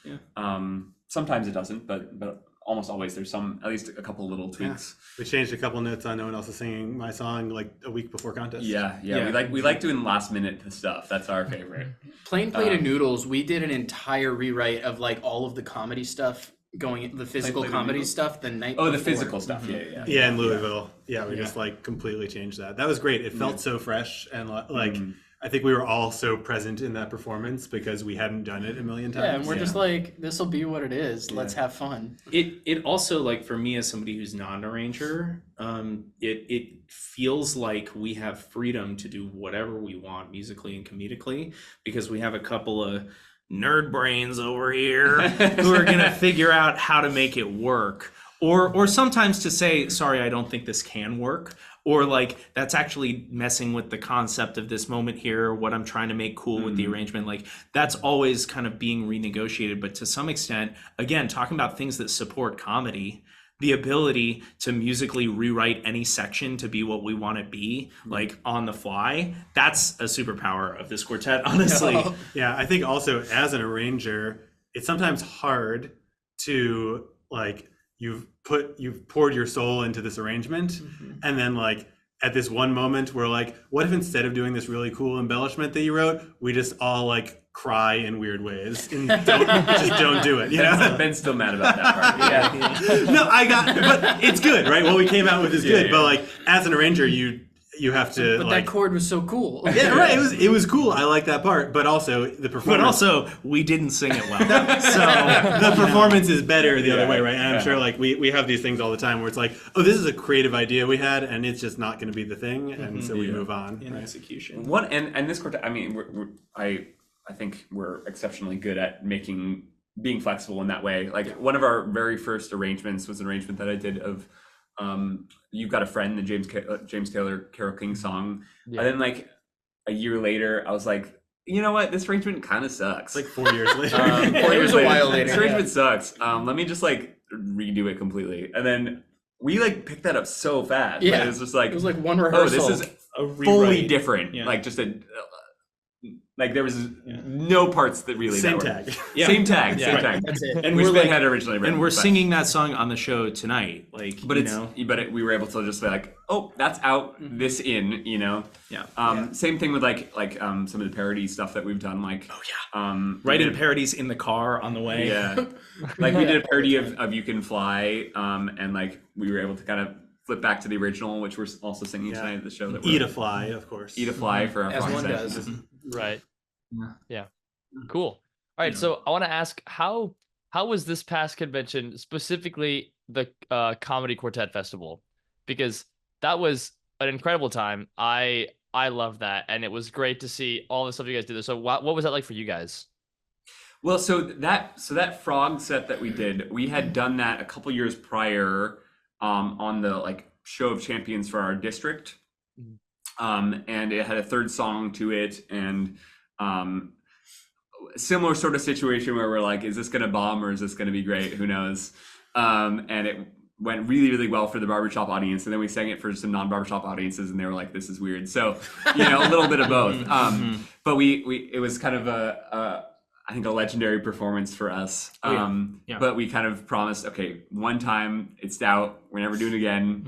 Sometimes it doesn't, but almost always there's at least a couple little tweaks. We changed a couple notes on No One Else Is Singing My Song like a week before contest. Yeah. We like doing last minute stuff. That's our favorite. Plain Plate of Noodles, we did an entire rewrite of like all of the comedy stuff the physical comedy stuff the night before. The physical stuff. Yeah, in Louisville. Yeah, we just like completely changed that. That was great. It felt so fresh, and like I think we were all so present in that performance because we hadn't done it a million times. Yeah, and we're just like, this will be what it is. Let's have fun. It also, like, for me as somebody who's not an arranger, it feels like we have freedom to do whatever we want musically and comedically, because we have a couple of nerd brains over here who are gonna figure out how to make it work. or sometimes to say, sorry, I don't think this can work, or like that's actually messing with the concept of this moment here, or what I'm trying to make cool with the arrangement. Like that's always kind of being renegotiated. But to some extent, again, talking about things that support comedy, the ability to musically rewrite any section to be what we want to be, like on the fly, that's a superpower of this quartet, honestly. Yeah, I think also as an arranger, it's sometimes hard to like you've poured your soul into this arrangement, and then like at this one moment we're like, what if instead of doing this really cool embellishment that you wrote, we just all like cry in weird ways and don't do it, you know? Ben's still mad about that part. Yeah. But it's good, right? What we came out with is good, but like as an arranger, you have to. But like, that chord was so cool. Yeah, right. It was cool. I like that part, but also the performance. But also, we didn't sing it well. So the performance is better the other way, right? And I'm sure like we have these things all the time where it's like, oh, this is a creative idea we had, and it's just not going to be the thing, and so we move on. In execution. And this quartet, I mean, I think we're exceptionally good at being flexible in that way. Like one of our very first arrangements was an arrangement that I did of You've Got a Friend, the James Taylor Carole King song. And then like a year later, I was like, you know what, this arrangement kind of sucks. Like 4 years later. 4 years later. a while later. This arrangement sucks. Let me just like redo it completely. And then we like picked that up so fast. Yeah. It was just like, It was like one rehearsal. oh, this is A fully rewrite. different. Yeah. Like just like there was no parts that really Same that were- tag. Yeah. Same tag. Yeah. Same Right. tag. That's it. And Which we're Ben like, had originally written. and we're but- singing that song on the show tonight. Like, but you it's know, we were able to just be like, oh, that's out, this in, you know. yeah. Same thing with like some of the parody stuff that we've done, like Writing we did- parodies in the car on the way. yeah, like we did a parody of You Can Fly, and like we were able to kind of flip back to the original, which we're also singing tonight at the show. That Eat we're a Fly, of course. Eat a Fly for our As fly one set. does. Right. Yeah. Yeah. Cool. All right. So I want to ask how was this past convention, specifically the Comedy Quartet Festival? Because that was an incredible time. I love that, and it was great to see all the stuff you guys did. So what was that like for you guys? Well, so that frog set that we did, we had done that a couple years prior on the like Show of Champions for our district. And it had a third song to it, and similar sort of situation where we're like, is this gonna bomb or is this gonna be great? Who knows? And it went really, really well for the barbershop audience, and then we sang it for some non-barbershop audiences, and they were like, this is weird. So, you know, a little bit of both. But it was kind of I think a legendary performance for us. Yeah. But we kind of promised, okay, one time it's out, we're never doing it again.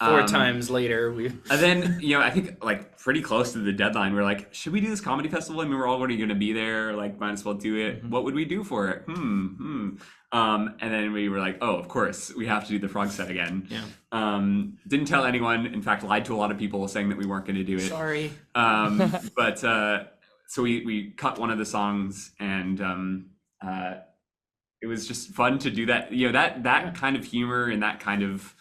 4 times later, we. And then, you know, I think like pretty close to the deadline, we're like, should we do this comedy festival? I mean, we're already going to be there. Like, might as well do it. What would we do for it? And then we were like, oh, of course, we have to do the frog set again. Yeah. Didn't tell anyone. In fact, lied to a lot of people saying that we weren't going to do it. Sorry. So we cut one of the songs, and it was just fun to do that. You know, that kind of humor and that kind of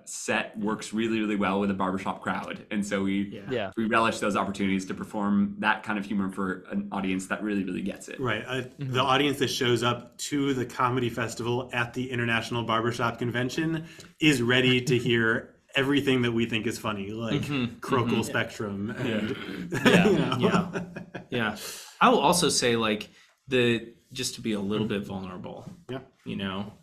set works really, really well with a barbershop crowd. And so we relish those opportunities to perform that kind of humor for an audience that really, really gets it. Right. The audience that shows up to the comedy festival at the International Barbershop Convention is ready to hear everything that we think is funny, like Crocal Spectrum. And, Yeah. I will also say, like, just to be a little bit vulnerable. Yeah. You know,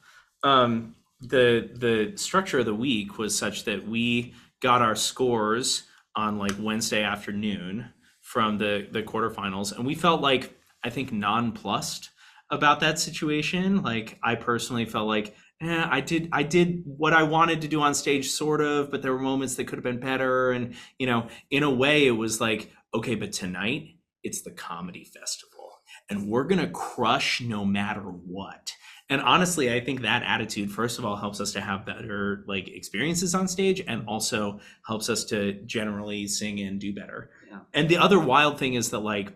the structure of the week was such that we got our scores on like Wednesday afternoon from the quarterfinals, and we felt like, I think, nonplussed about that situation. Like, I personally felt like, I did what I wanted to do on stage, sort of, but there were moments that could have been better. And, you know, in a way it was like, okay, but tonight it's the comedy festival and we're going to crush no matter what. And honestly, I think that attitude, first of all, helps us to have better like experiences on stage, and also helps us to generally sing and do better. Yeah. And the other wild thing is that, like,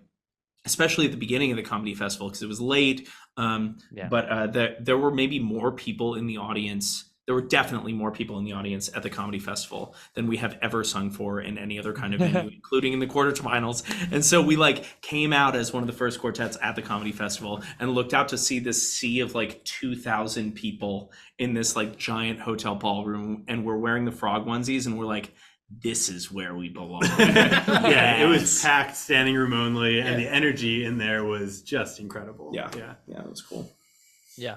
especially at the beginning of the comedy festival, because it was late, but there were maybe more people in the audience there were definitely more people in the audience at the comedy festival than we have ever sung for in any other kind of venue, including in the quarterfinals. And so we like came out as one of the first quartets at the comedy festival and looked out to see this sea of like 2,000 people in this like giant hotel ballroom, and we're wearing the frog onesies, and we're like, this is where we belong. Yeah, it was packed, standing room only, and the energy in there was just incredible. Yeah, it was cool. Yeah,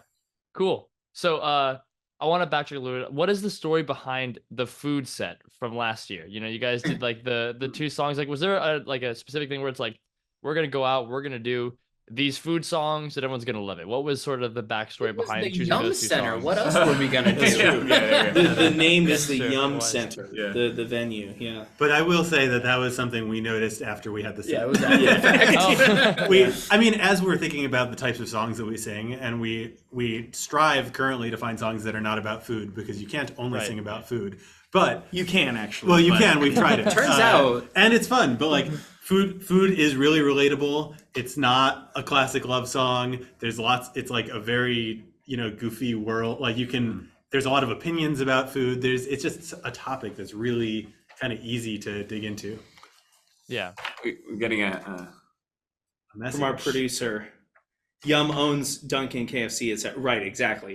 cool. So I want to backtrack a little bit. What is the story behind the food set from last year? You know, you guys did like the two songs. Like, was there a specific thing where it's like, we're gonna go out, we're gonna do these food songs, and everyone's gonna love it? What was sort of the backstory behind the choosing Yum those two Center. songs? What else were we gonna do? The name is the Sure, Yum it was. Center, Yeah. the venue. Yeah. But I will say that was something we noticed after we had the set. Yeah, it was that. Oh. I mean, as we're thinking about the types of songs that we sing, and we strive currently to find songs that are not about food, because you can't only Right. sing about food. But You can actually. well, you but- can. We've tried it. Turns out. and it's fun. But like food is really relatable. It's not a classic love song. There's lots. It's like a very goofy world. Like you can. There's a lot of opinions about food. It's just a topic that's really kind of easy to dig into. Yeah. We're getting a A message. From our producer. Yum owns Dunkin', KFC, etc. Right, exactly.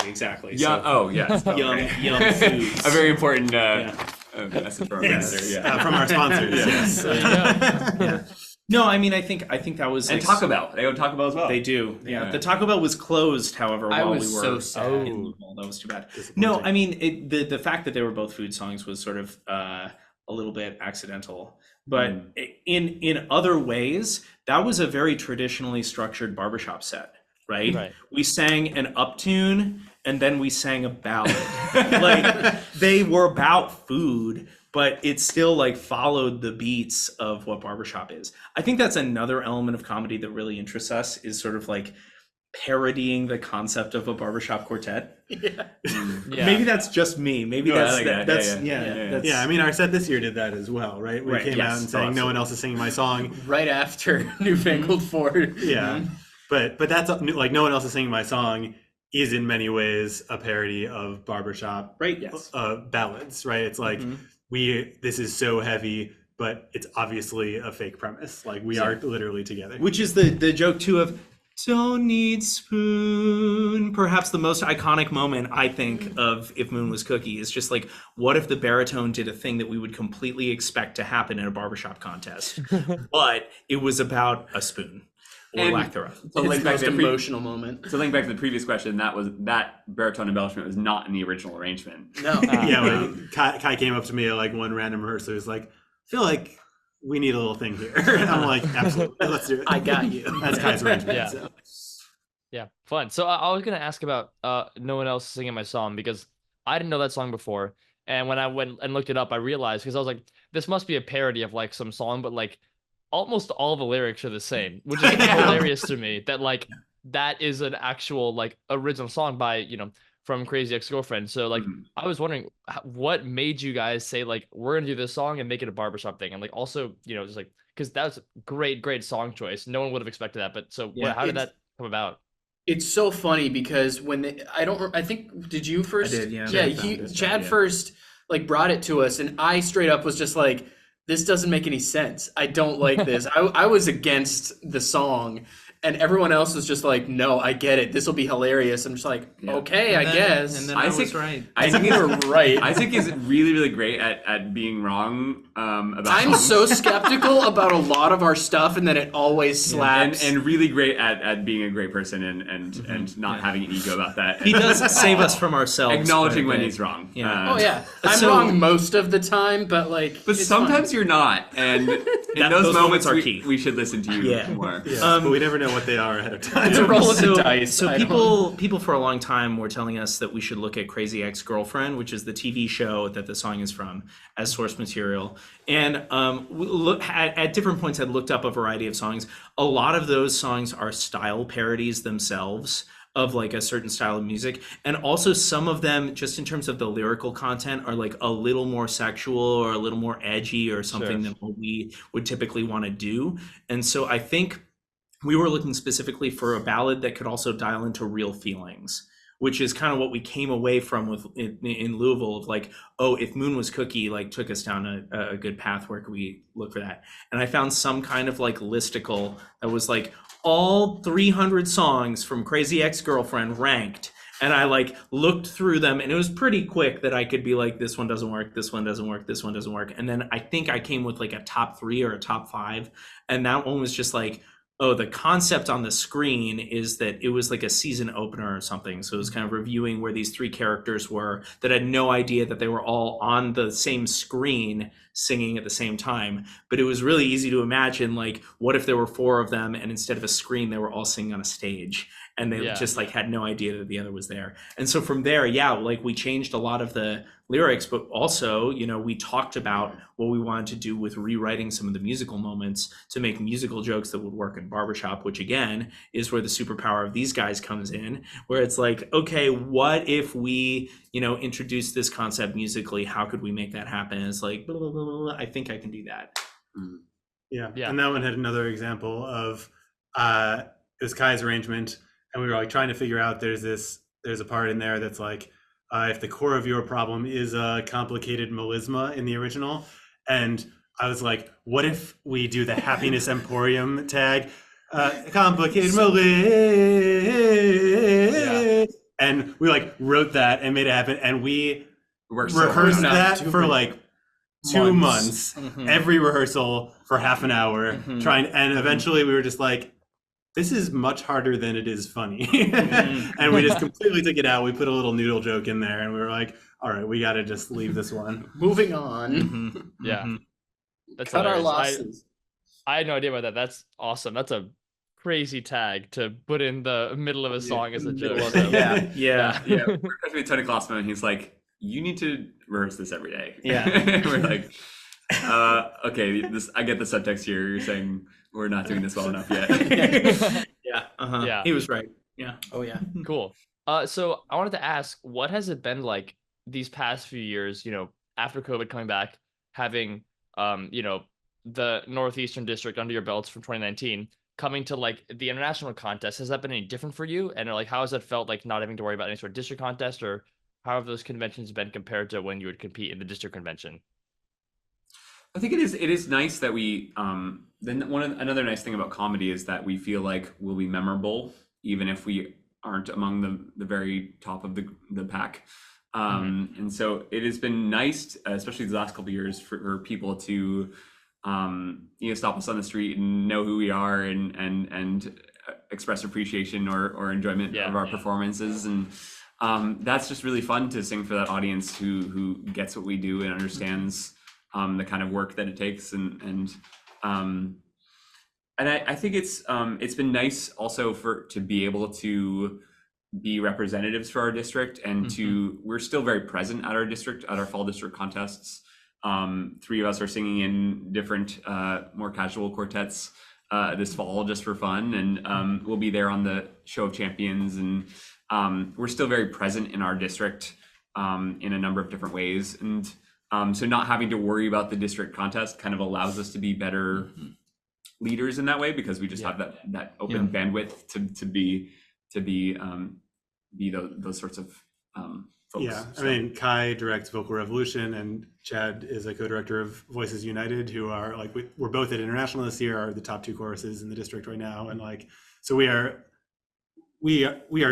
yeah. Oh yes. Oh, Yum great. Yum Foods. A very important message from our ambassador. Yeah. From our sponsors. Yes. There you go. Yeah. No, I mean, I think that was And like, Taco Bell. They own Taco Bell as well. They do. Yeah. Yeah. The Taco Bell was closed, however, I while was we were so sad. in Louisville. That was too bad. No, I mean, the fact that they were both food songs was sort of a little bit accidental. But in other ways, that was a very traditionally structured barbershop set, right? Right. We sang an uptune and then we sang a ballad. Like they were about food, but it still like followed the beats of what barbershop is. I think that's another element of comedy that really interests us, is sort of like parodying the concept of a barbershop quartet. Yeah. Maybe that's just me. Maybe No, I that's like that. that's Yeah. that's Yeah, I mean, our set this year did that as well, right? We Right, came yes. out and saying, no one else is singing my song. Right after Newfangled Ford. Yeah, but that's like, no one else is singing my song is in many ways a parody of barbershop right. Yes. ballads, right? It's like this is so heavy, but it's obviously a fake premise. Like we are literally together. Which is the joke too of don't need spoon. Perhaps the most iconic moment, I think, of If Moon Was Cookie is just like, what if the baritone did a thing that we would completely expect to happen in a barbershop contest, but it was about a spoon or And- lack thereof. So It's link the back most to the emotional moment. So link back to the previous question. That baritone embellishment was not in the original arrangement. No. Yeah, when Cay came up to me at like one random rehearsal, he was like, I feel like we need a little thing here. And I'm like, absolutely, let's do it. I got you. That's Kai's arrangement. Yeah. So. Yeah, fun. So I was gonna ask about No One Else Singing My Song, because I didn't know that song before, and when I went and looked it up, I realized, because I was like, this must be a parody of like some song, but like almost all the lyrics are the same, which is hilarious to me. That like that is an actual like original song by from Crazy Ex-Girlfriend. So like I was wondering what made you guys say like we're gonna do this song and make it a barbershop thing, and like also just like because that's great song choice. No one would have expected that, but so Yeah, how did that come about? It's so funny because when I think, did you first? I did, yeah. Yeah, Chad first like brought it to us, and I straight up was just like, this doesn't make any sense. I don't like this. I was against the song, and everyone else was just like, no, I get it. This will be hilarious. I'm just like, okay, I guess. And then I I was think- right. I think you were right. Isaac is really great at being wrong about I'm songs. so skeptical about a lot of our stuff, and then it always slaps. and really great at being a great person and not having an ego about that. He does save us from ourselves. Acknowledging quite a when bit. he's wrong. Yeah. oh yeah, I'm So- wrong most of the time, but like, But it's sometimes fine. you're not, and in Those those moments moments are we, key. we should listen to you Yeah. more. Yes, but we never know what they are ahead of time. It's a roll of the dice. So I don't- people for a long time were telling us that we should look at Crazy Ex-Girlfriend, which is the TV show that the song is from, as source material. And we look at different points, had looked up a variety of songs. A lot of those songs are style parodies themselves of like a certain style of music, and also some of them, just in terms of the lyrical content, are like a little more sexual or a little more edgy or something than what we would typically want to do. And so I think we were looking specifically for a ballad that could also dial into real feelings, which is kind of what we came away from with in Louisville of like, oh, if Moon Was Cookie like took us down a good path, where could we look for that? And I found some kind of like listicle that was like all 300 songs from Crazy Ex-Girlfriend ranked. And I like looked through them, and it was pretty quick that I could be like, this one doesn't work, this one doesn't work, this one doesn't work. And then I think I came with like a top 3 or a top 5. And that one was just like, oh, the concept on the screen is that it was like a season opener or something. So it was kind of reviewing where these 3 characters were that had no idea that they were all on the same screen singing at the same time. But it was really easy to imagine, like, what if there were 4 of them and instead of a screen, they were all singing on a stage, and they just like had no idea that the other was there. And so from there, like we changed a lot of the lyrics, but also, we talked about what we wanted to do with rewriting some of the musical moments to make musical jokes that would work in barbershop, which again is where the superpower of these guys comes in, where it's like, okay, what if we, introduce this concept musically? How could we make that happen? And it's like, blah, blah, blah, blah, I think I can do that. Yeah. And that one had another example of it was Cay's arrangement, and we were like trying to figure out there's a part in there that's like, if the core of your problem is a complicated melisma in the original. And I was like, what if we do the Happiness Emporium tag? Complicated melisma. And we like wrote that and made it happen. And we rehearsed that for like 2 months, every rehearsal for half an hour, and eventually we were just like, this is much harder than it is funny. And we just completely took it out. We put a little noodle joke in there, and we were like, all right, we got to just leave this one. Moving on. Yeah. That's Cut hilarious. our losses. I had no idea about that. That's awesome. That's a crazy tag to put in the middle of a song as a joke. Yeah. Especially Tony Klossman, he's like, you need to rehearse this every day. Yeah. We're like, okay, I get the subtext here. You're saying we're not doing this well enough yet. Yeah. He was right. Yeah. Oh yeah. Cool. So I wanted to ask, what has it been like these past few years, after COVID coming back, having, the Northeastern District under your belts from 2019, coming to like the international contest? Has that been any different for you? And like, how has it felt like not having to worry about any sort of district contest, or how have those conventions been compared to when you would compete in the district convention? I think it is nice that we another nice thing about comedy is that we feel like we'll be memorable even if we aren't among the very top of the pack. And so it has been nice, especially the last couple of years, for people to stop us on the street and know who we are and express appreciation or enjoyment of our performances. And that's just really fun to sing for that audience who gets what we do and understands the kind of work that it takes, and I think it's been nice also to be able to be representatives for our district, and we're still very present at our district, at our fall district contests. 3 of us are singing in different more casual quartets this fall just for fun, and we'll be there on the Show of Champions, and we're still very present in our district in a number of different ways. And so not having to worry about the district contest kind of allows us to be better leaders in that way, because we just have that open bandwidth to be those sorts of folks. Yeah, I mean, Cay directs Vocal Revolution, and Chad is a co-director of Voices United, who are like, we're both at International this year, are the top 2 choruses in the district right now, and like, so we are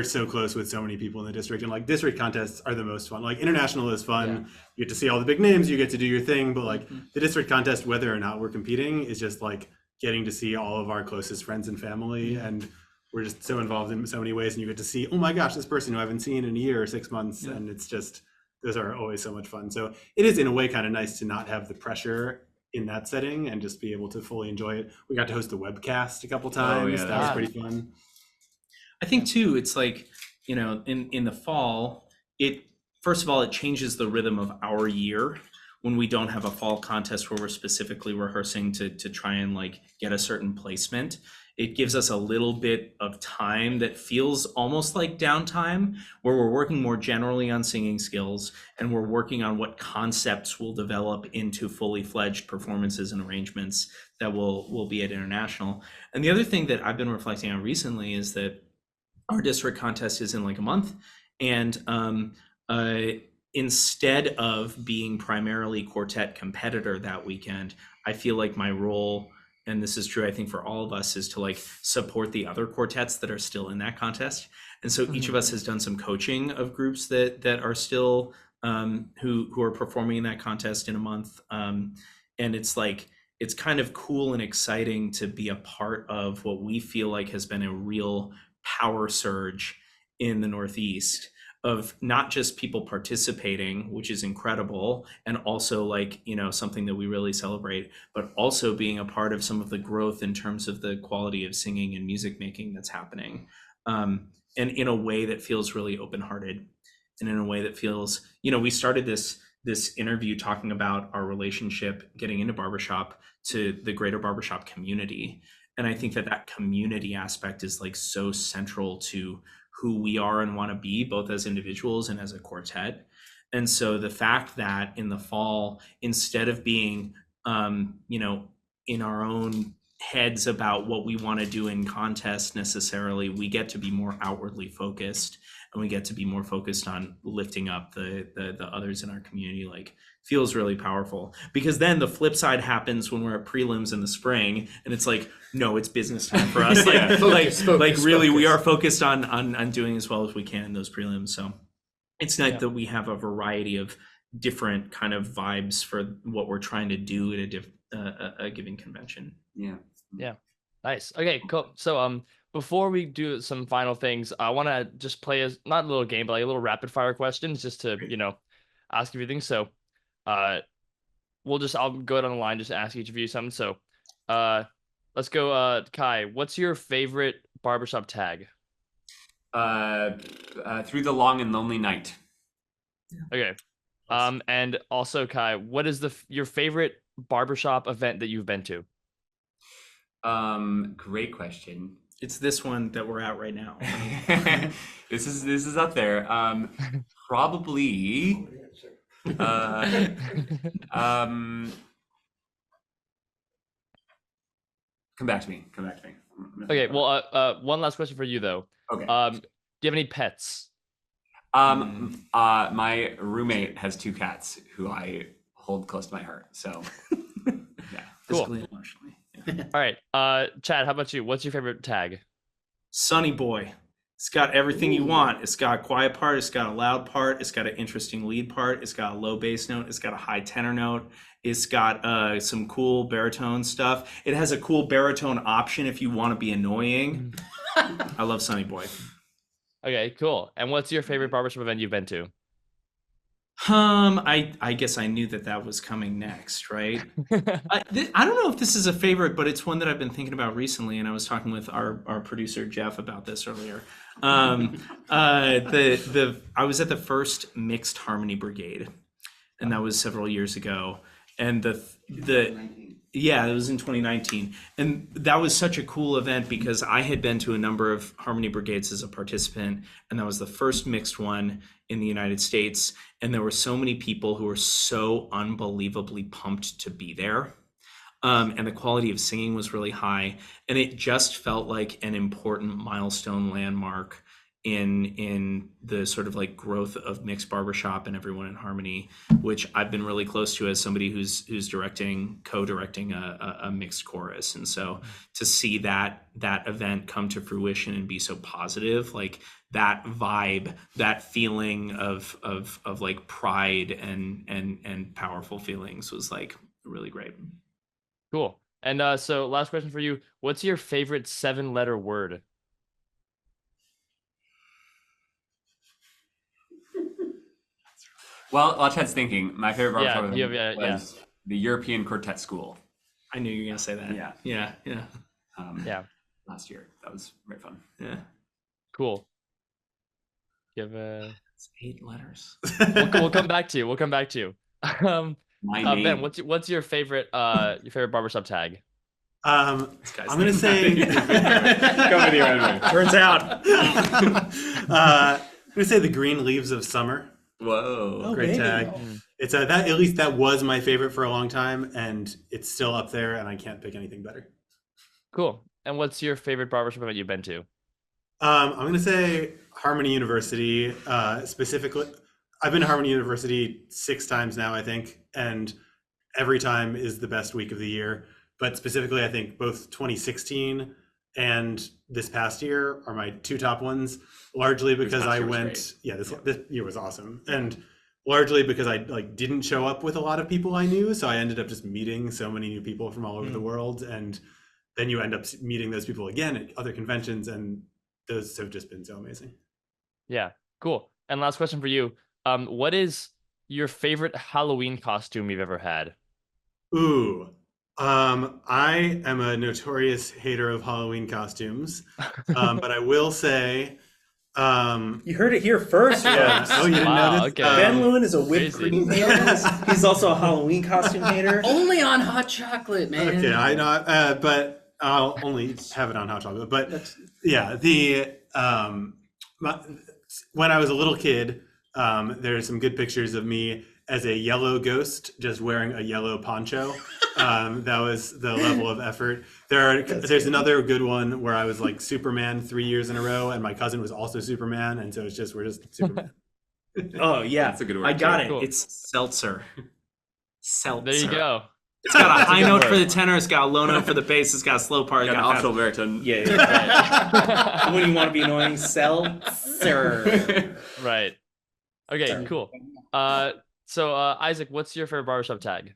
so close with so many people in the district, and like district contests are the most fun. Like international is fun, you get to see all the big names, you get to do your thing, but like the district contest, whether or not we're competing, is just like getting to see all of our closest friends and family, and we're just so involved in so many ways, and you get to see, oh my gosh, this person who I haven't seen in a year or 6 months, and it's just, those are always so much fun. So it is in a way kind of nice to not have the pressure in that setting and just be able to fully enjoy it. We got to host a webcast a couple times. That was pretty fun. I think too, it's like, in the fall, first of all, it changes the rhythm of our year when we don't have a fall contest where we're specifically rehearsing to try and like get a certain placement. It gives us a little bit of time that feels almost like downtime, where we're working more generally on singing skills, and we're working on what concepts will develop into fully fledged performances and arrangements that will be at International. And the other thing that I've been reflecting on recently is that our district contest is in like a month, And instead of being primarily quartet competitor that weekend, I feel like my role, and this is true, I think, for all of us, is to like support the other quartets that are still in that contest. And so each of us has done some coaching of groups that are still who are performing in that contest in a month. And it's like, it's kind of cool and exciting to be a part of what we feel like has been a real power surge in the Northeast, of not just people participating, which is incredible, and also like, you know, something that we really celebrate, but also being a part of some of the growth in terms of the quality of singing and music making that's happening. And in a way that feels really open-hearted, and in a way that feels, you know, we started this interview talking about our relationship getting into barbershop to the greater barbershop community. And I think that community aspect is like so central to who we are and want to be, both as individuals and as a quartet. And so the fact that in the fall, instead of being, you know, in our own heads about what we want to do in contest necessarily, we get to be more outwardly focused, and we get to be more focused on lifting up the others in our community, like, feels really powerful. Because then the flip side happens when we're at prelims in the spring, and it's like, no, it's business time for us. Like, really, we are focused on doing as well as we can in those prelims. So it's nice that we have a variety of different kind of vibes for what we're trying to do at a given convention. Yeah. Nice. Okay, cool. So before we do some final things, I want to just play not a little game, but like a little rapid fire questions, just to, you know, ask you things. So I'll go down the line, just ask each of you something. So let's go. Cay, what's your favorite barbershop tag? Through the Long and Lonely Night. Okay. And also, Cay, what is your favorite barbershop event that you've been to? Great question. It's this one that we're at right now. This is up there. Probably. Come back to me. Okay. Well, one last question for you though. Okay. Do you have any pets? My roommate has 2 cats who I hold close to my heart. So, yeah. Cool. Physically and emotionally. Yeah. All right. Chad, how about you? What's your favorite tag? Sunny Boy. It's got everything you want. It's got a quiet part. It's got a loud part. It's got an interesting lead part. It's got a low bass note. It's got a high tenor note. It's got some cool baritone stuff. It has a cool baritone option if you want to be annoying. I love Sunny Boy. Okay, cool. And what's your favorite barbershop event you've been to? I guess I knew that was coming next, right? I don't know if this is a favorite, but it's one that I've been thinking about recently, and I was talking with our producer Jeff about this earlier. I was at the first Mixed Harmony Brigade, and that was several years ago. And it was in 2019, and that was such a cool event because I had been to a number of Harmony Brigades as a participant, and that was the first mixed one in the United States. And there were so many people who were so unbelievably pumped to be there. And the quality of singing was really high. And it just felt like an important milestone landmark in the sort of like growth of mixed barbershop and everyone in harmony, which I've been really close to as somebody who's co-directing a mixed chorus. And so to see that event come to fruition and be so positive, like that vibe, that feeling of like pride and powerful feelings was like really great. Cool. And so last question for you. What's your favorite 7-letter word? Well, while Chad's thinking, my favorite barbershop was yeah. the European Quartet School. I knew you were gonna say that. Yeah. Last year, that was very fun. Yeah. Cool. You have It's 8 letters. We'll come back to you. My name. Ben, what's your favorite barbershop tag? I'm gonna say. Go with you, Edwin. Turns out. I'm gonna say the Green Leaves of Summer. Whoa. Great tag. It's that at least that was my favorite for a long time, and it's still up there, and I can't pick anything better. Cool. And what's your favorite barbershop event you've been to? I'm going to say Harmony University. Specifically, I've been to Harmony University 6 times now, I think, and every time is the best week of the year. But specifically, I think both 2016 and this past year are my 2 top ones, largely because I went. Yeah, this year was awesome, and largely because I didn't show up with a lot of people I knew, so I ended up just meeting so many new people from all over the world, and then you end up meeting those people again at other conventions, and those have just been so amazing. Yeah, cool. And last question for you. What is your favorite Halloween costume you've ever had? Ooh, I am a notorious hater of Halloween costumes, but I will say, You heard it here first, yeah. folks. Oh, you didn't know this? Okay. Ben Lewin is a whipped Crazy. cream hater. He's also a Halloween costume hater. Only on hot chocolate, man. Okay, I not, but I'll only have it on hot chocolate. But yeah, when I was a little kid, there's some good pictures of me as a yellow ghost, just wearing a yellow poncho. That was the level of effort. There's another good one where I was like Superman 3 years in a row, and my cousin was also Superman, and so we're just Superman. Oh yeah, That's a good word. I got it. Cool. It's Seltzer. Seltzer. There you go. It's got a high good note for word. the tenor. It's got a low note for the bass. It's got a slow part. Got It's an got optional baritone. yeah. When you want to be annoying, seltzer. Right. Okay, Sorry. cool. So Isaac, what's your favorite barbershop tag?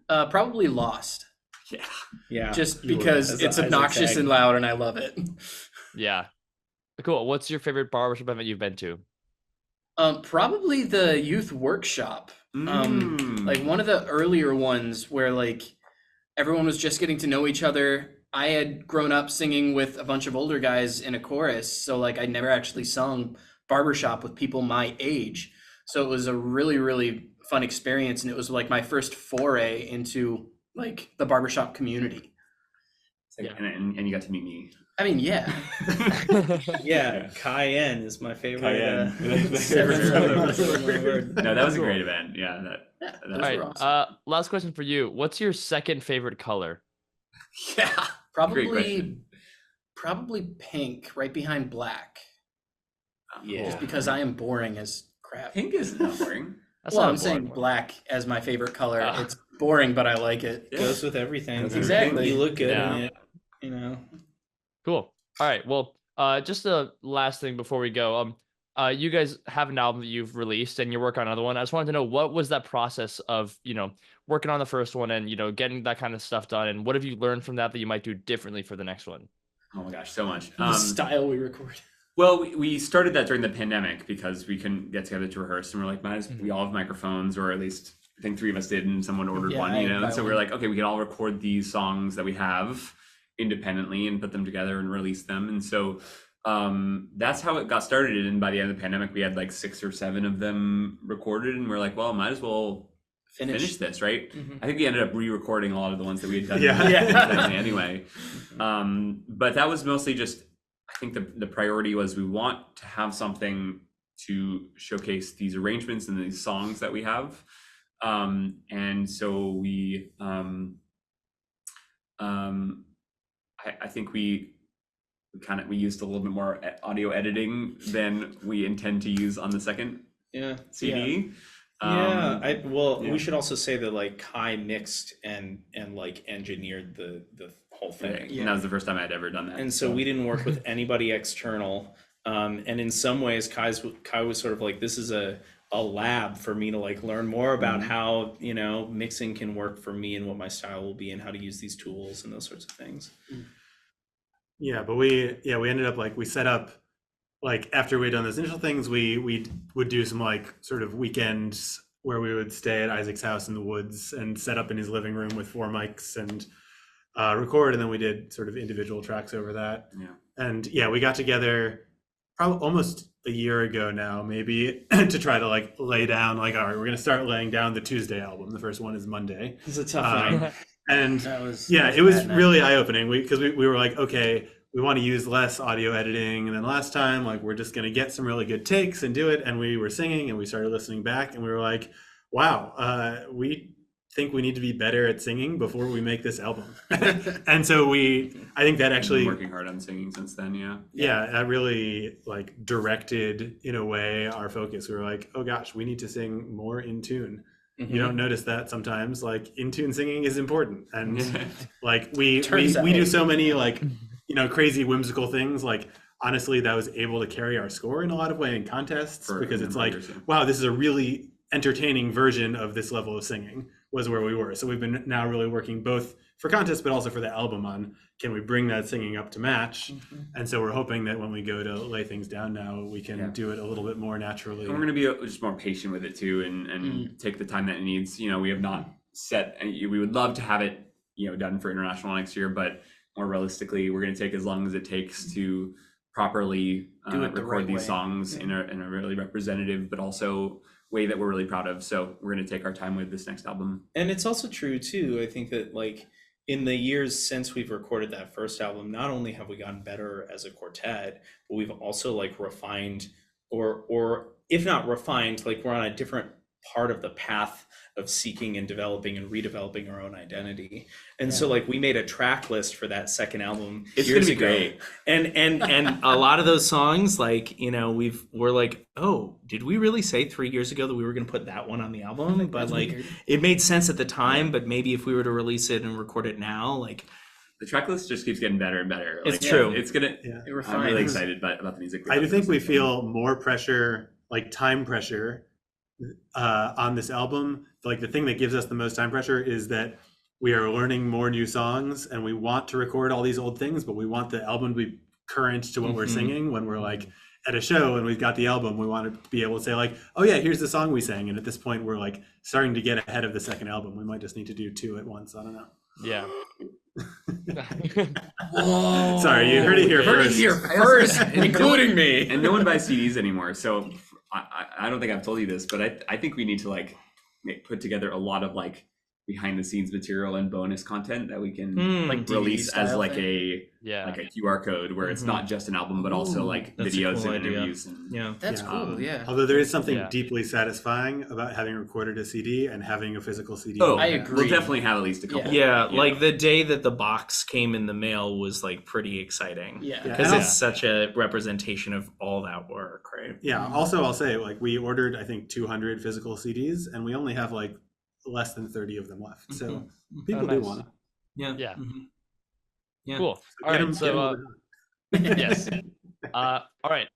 Probably Lost, Yeah, just you were. because That's it's an Isaac obnoxious tag. and loud, and I love it. Yeah. Cool. What's your favorite barbershop event you've been to? Probably the youth workshop. Like one of the earlier ones where like everyone was just getting to know each other. I had grown up singing with a bunch of older guys in a chorus, so like I never actually sung barbershop with people my age. So it was a really, really fun experience, and it was like my first foray into like the barbershop community. Yeah. And you got to meet me. I mean, yeah. Yeah, cayenne is my favorite. Cayenne. Word. No, that was a great event. Yeah, Yeah, that those All right. were awesome. Last question for you. What's your second favorite color? Yeah. great Probably, question. probably pink, right behind black, Yeah. just because I am boring as crap. Pink is not boring. That's Well, not a I'm saying boring one. black as my favorite color. Ah. It's boring, but I like it. Yeah. Goes with everything. That's exactly. You look good Yeah. in it. You know. Cool. All right. Well, just the last thing before we go. You guys have an album that you've released and you're working on another one. I just wanted to know, what was that process of, working on the first one and, getting that kind of stuff done, and what have you learned from that you might do differently for the next one? Oh my gosh, so much. The style we record. Well, we started that during the pandemic because we couldn't get together to rehearse, and we're like, we all have microphones, or at least I think 3 of us did, and someone ordered Yeah, one, I And so buy we're one. like, okay, we can all record these songs that we have independently and put them together and release them. And so that's how it got started. And by the end of the pandemic, we had like 6 or 7 of them recorded, and we're like, well, might as well finish this, right? Mhm. I think we ended up re-recording a lot of the ones that we had done Yeah. anyway. But that was mostly just, I think the priority was we want to have something to showcase these arrangements and these songs that we have. And so we, I think we used a little bit more audio editing than we intend to use on the second Yeah. CD. Yeah. Yeah. We should also say that like Cay mixed and like engineered the whole thing. And that was the first time I'd ever done that. And so we didn't work with anybody external. And in some ways, Cay was sort of like, this is a lab for me to like learn more about how, mixing can work for me and what my style will be and how to use these tools and those sorts of things. Yeah, but we ended up we set up after we'd done those initial things, we would do some sort of weekends where we would stay at Isaac's house in the woods and set up in his living room with 4 mics and record, and then we did sort of individual tracks over that. Yeah. And we got together probably almost a year ago now, maybe, to try to lay down all right, we're gonna start laying down the Tuesday album. The first one is Monday. It's a tough night. And That was it was bad night. really eye-opening because we were like, okay, we want to use less audio editing, and then last time we're just going to get some really good takes and do it, and we were singing and we started listening back and we were like, wow, we think we need to be better at singing before we make this album. And so I think that I've actually, been working hard on singing since then. that really like directed in a way our focus. We were like, oh gosh, we need to sing more in tune. You don't notice that sometimes, like in tune singing is important. And like we do so many like, crazy whimsical things. Like honestly, that was able to carry our score in a lot of way in contests because it's like, wow, this is a really entertaining version of this level of singing was where we were. So we've been now really working both for contests, but also for the album on, can we bring that singing up to match? And so we're hoping that when we go to lay things down now, we can do it a little bit more naturally. And we're going to be just more patient with it too, and take the time that it needs. We have not set, we would love to have it, done for international next year, but more realistically, we're going to take as long as it takes to properly record these songs in a really representative, but also way that we're really proud of. So we're going to take our time with this next album. And it's also true too, I think that like in the years since we've recorded that first album, not only have we gotten better as a quartet, but we've also like refined or if not refined, like we're on a different part of the path of seeking and developing and redeveloping our own identity. And so like we made a track list for that second album years ago. Great. And a lot of those songs, like, we're like, oh, did we really say 3 years ago that we were going to put that one on the album? But like, weird. It made sense at the time, but maybe if we were to release it and record it now, like, the track list just keeps getting better and better. It's true. It's gonna. I'm really excited about the music. I do think we feel more pressure, like time pressure, on this album. Like the thing that gives us the most time pressure is that we are learning more new songs, and we want to record all these old things, but we want the album to be current to what we're singing when we're like at a show and we've got the album. We want to be able to say like, oh yeah, here's the song we sang. And at this point, we're like starting to get ahead of the second album. We might just need to do 2 at once. I don't know. Yeah. Whoa. Sorry, you heard it here first, including me. And no one buys CDs anymore, so I don't think I've told you this, but I think we need to like put together a lot of like behind the scenes material and bonus content that we can like release as like a QR code where it's not just an album but also like videos and interviews. That's cool. Yeah. Although there is something deeply satisfying about having recorded a CD and having a physical CD. Oh, I agree. We'll definitely have at least a couple. Yeah, like the day that the box came in the mail was like pretty exciting. Yeah. Because it's such a representation of all that work, right? Yeah. Also, I'll say like we ordered I think 200 physical CDs and we only have like less than 30 of them left. So people do want to. Yeah. Yeah. Cool. So all right. So yes. All right.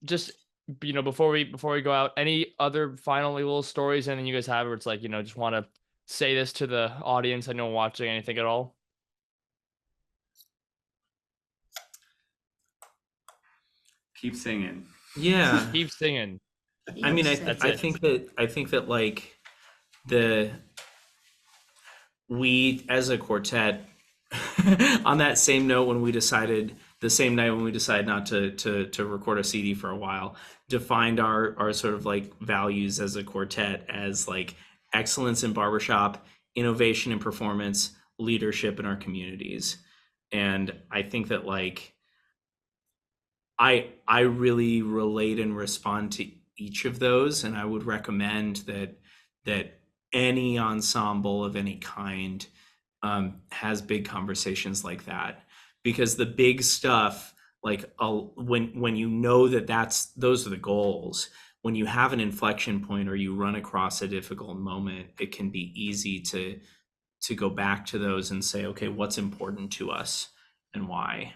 Just before we go out, any other final little stories anything you guys have where it's like, just want to say this to the audience, I know watching anything at all? Keep singing. Yeah. Keep singing. I mean, I think that like we as a quartet on that same note the same night when we decided not to record a CD for a while, defined our sort of like values as a quartet as like excellence in barbershop, innovation in performance, leadership in our communities. And I think that like I really relate and respond to each of those, and I would recommend that any ensemble of any kind has big conversations like that, because the big stuff, like when you know those are the goals, when you have an inflection point or you run across a difficult moment, it can be easy to go back to those and say, okay, what's important to us and why?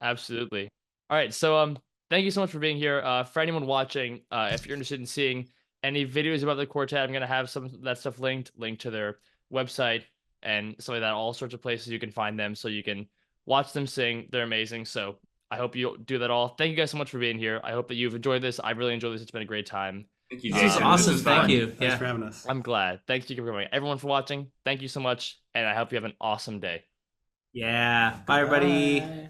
Absolutely. All right, so thank you so much for being here. For anyone watching, if you're interested in seeing any videos about the quartet, I'm going to have some of that stuff linked to their website and stuff like that, all sorts of places you can find them so you can watch them sing. They're amazing. So I hope you do that all. Thank you guys so much for being here. I hope that you've enjoyed this. I really enjoyed this. It's been a great time. Thank you, This is Jason. awesome. This is Thank fun. you. Thanks for having us. I'm glad. Thank you for coming. Everyone for watching, thank you so much. And I hope you have an awesome day. Yeah. Bye, everybody. Bye.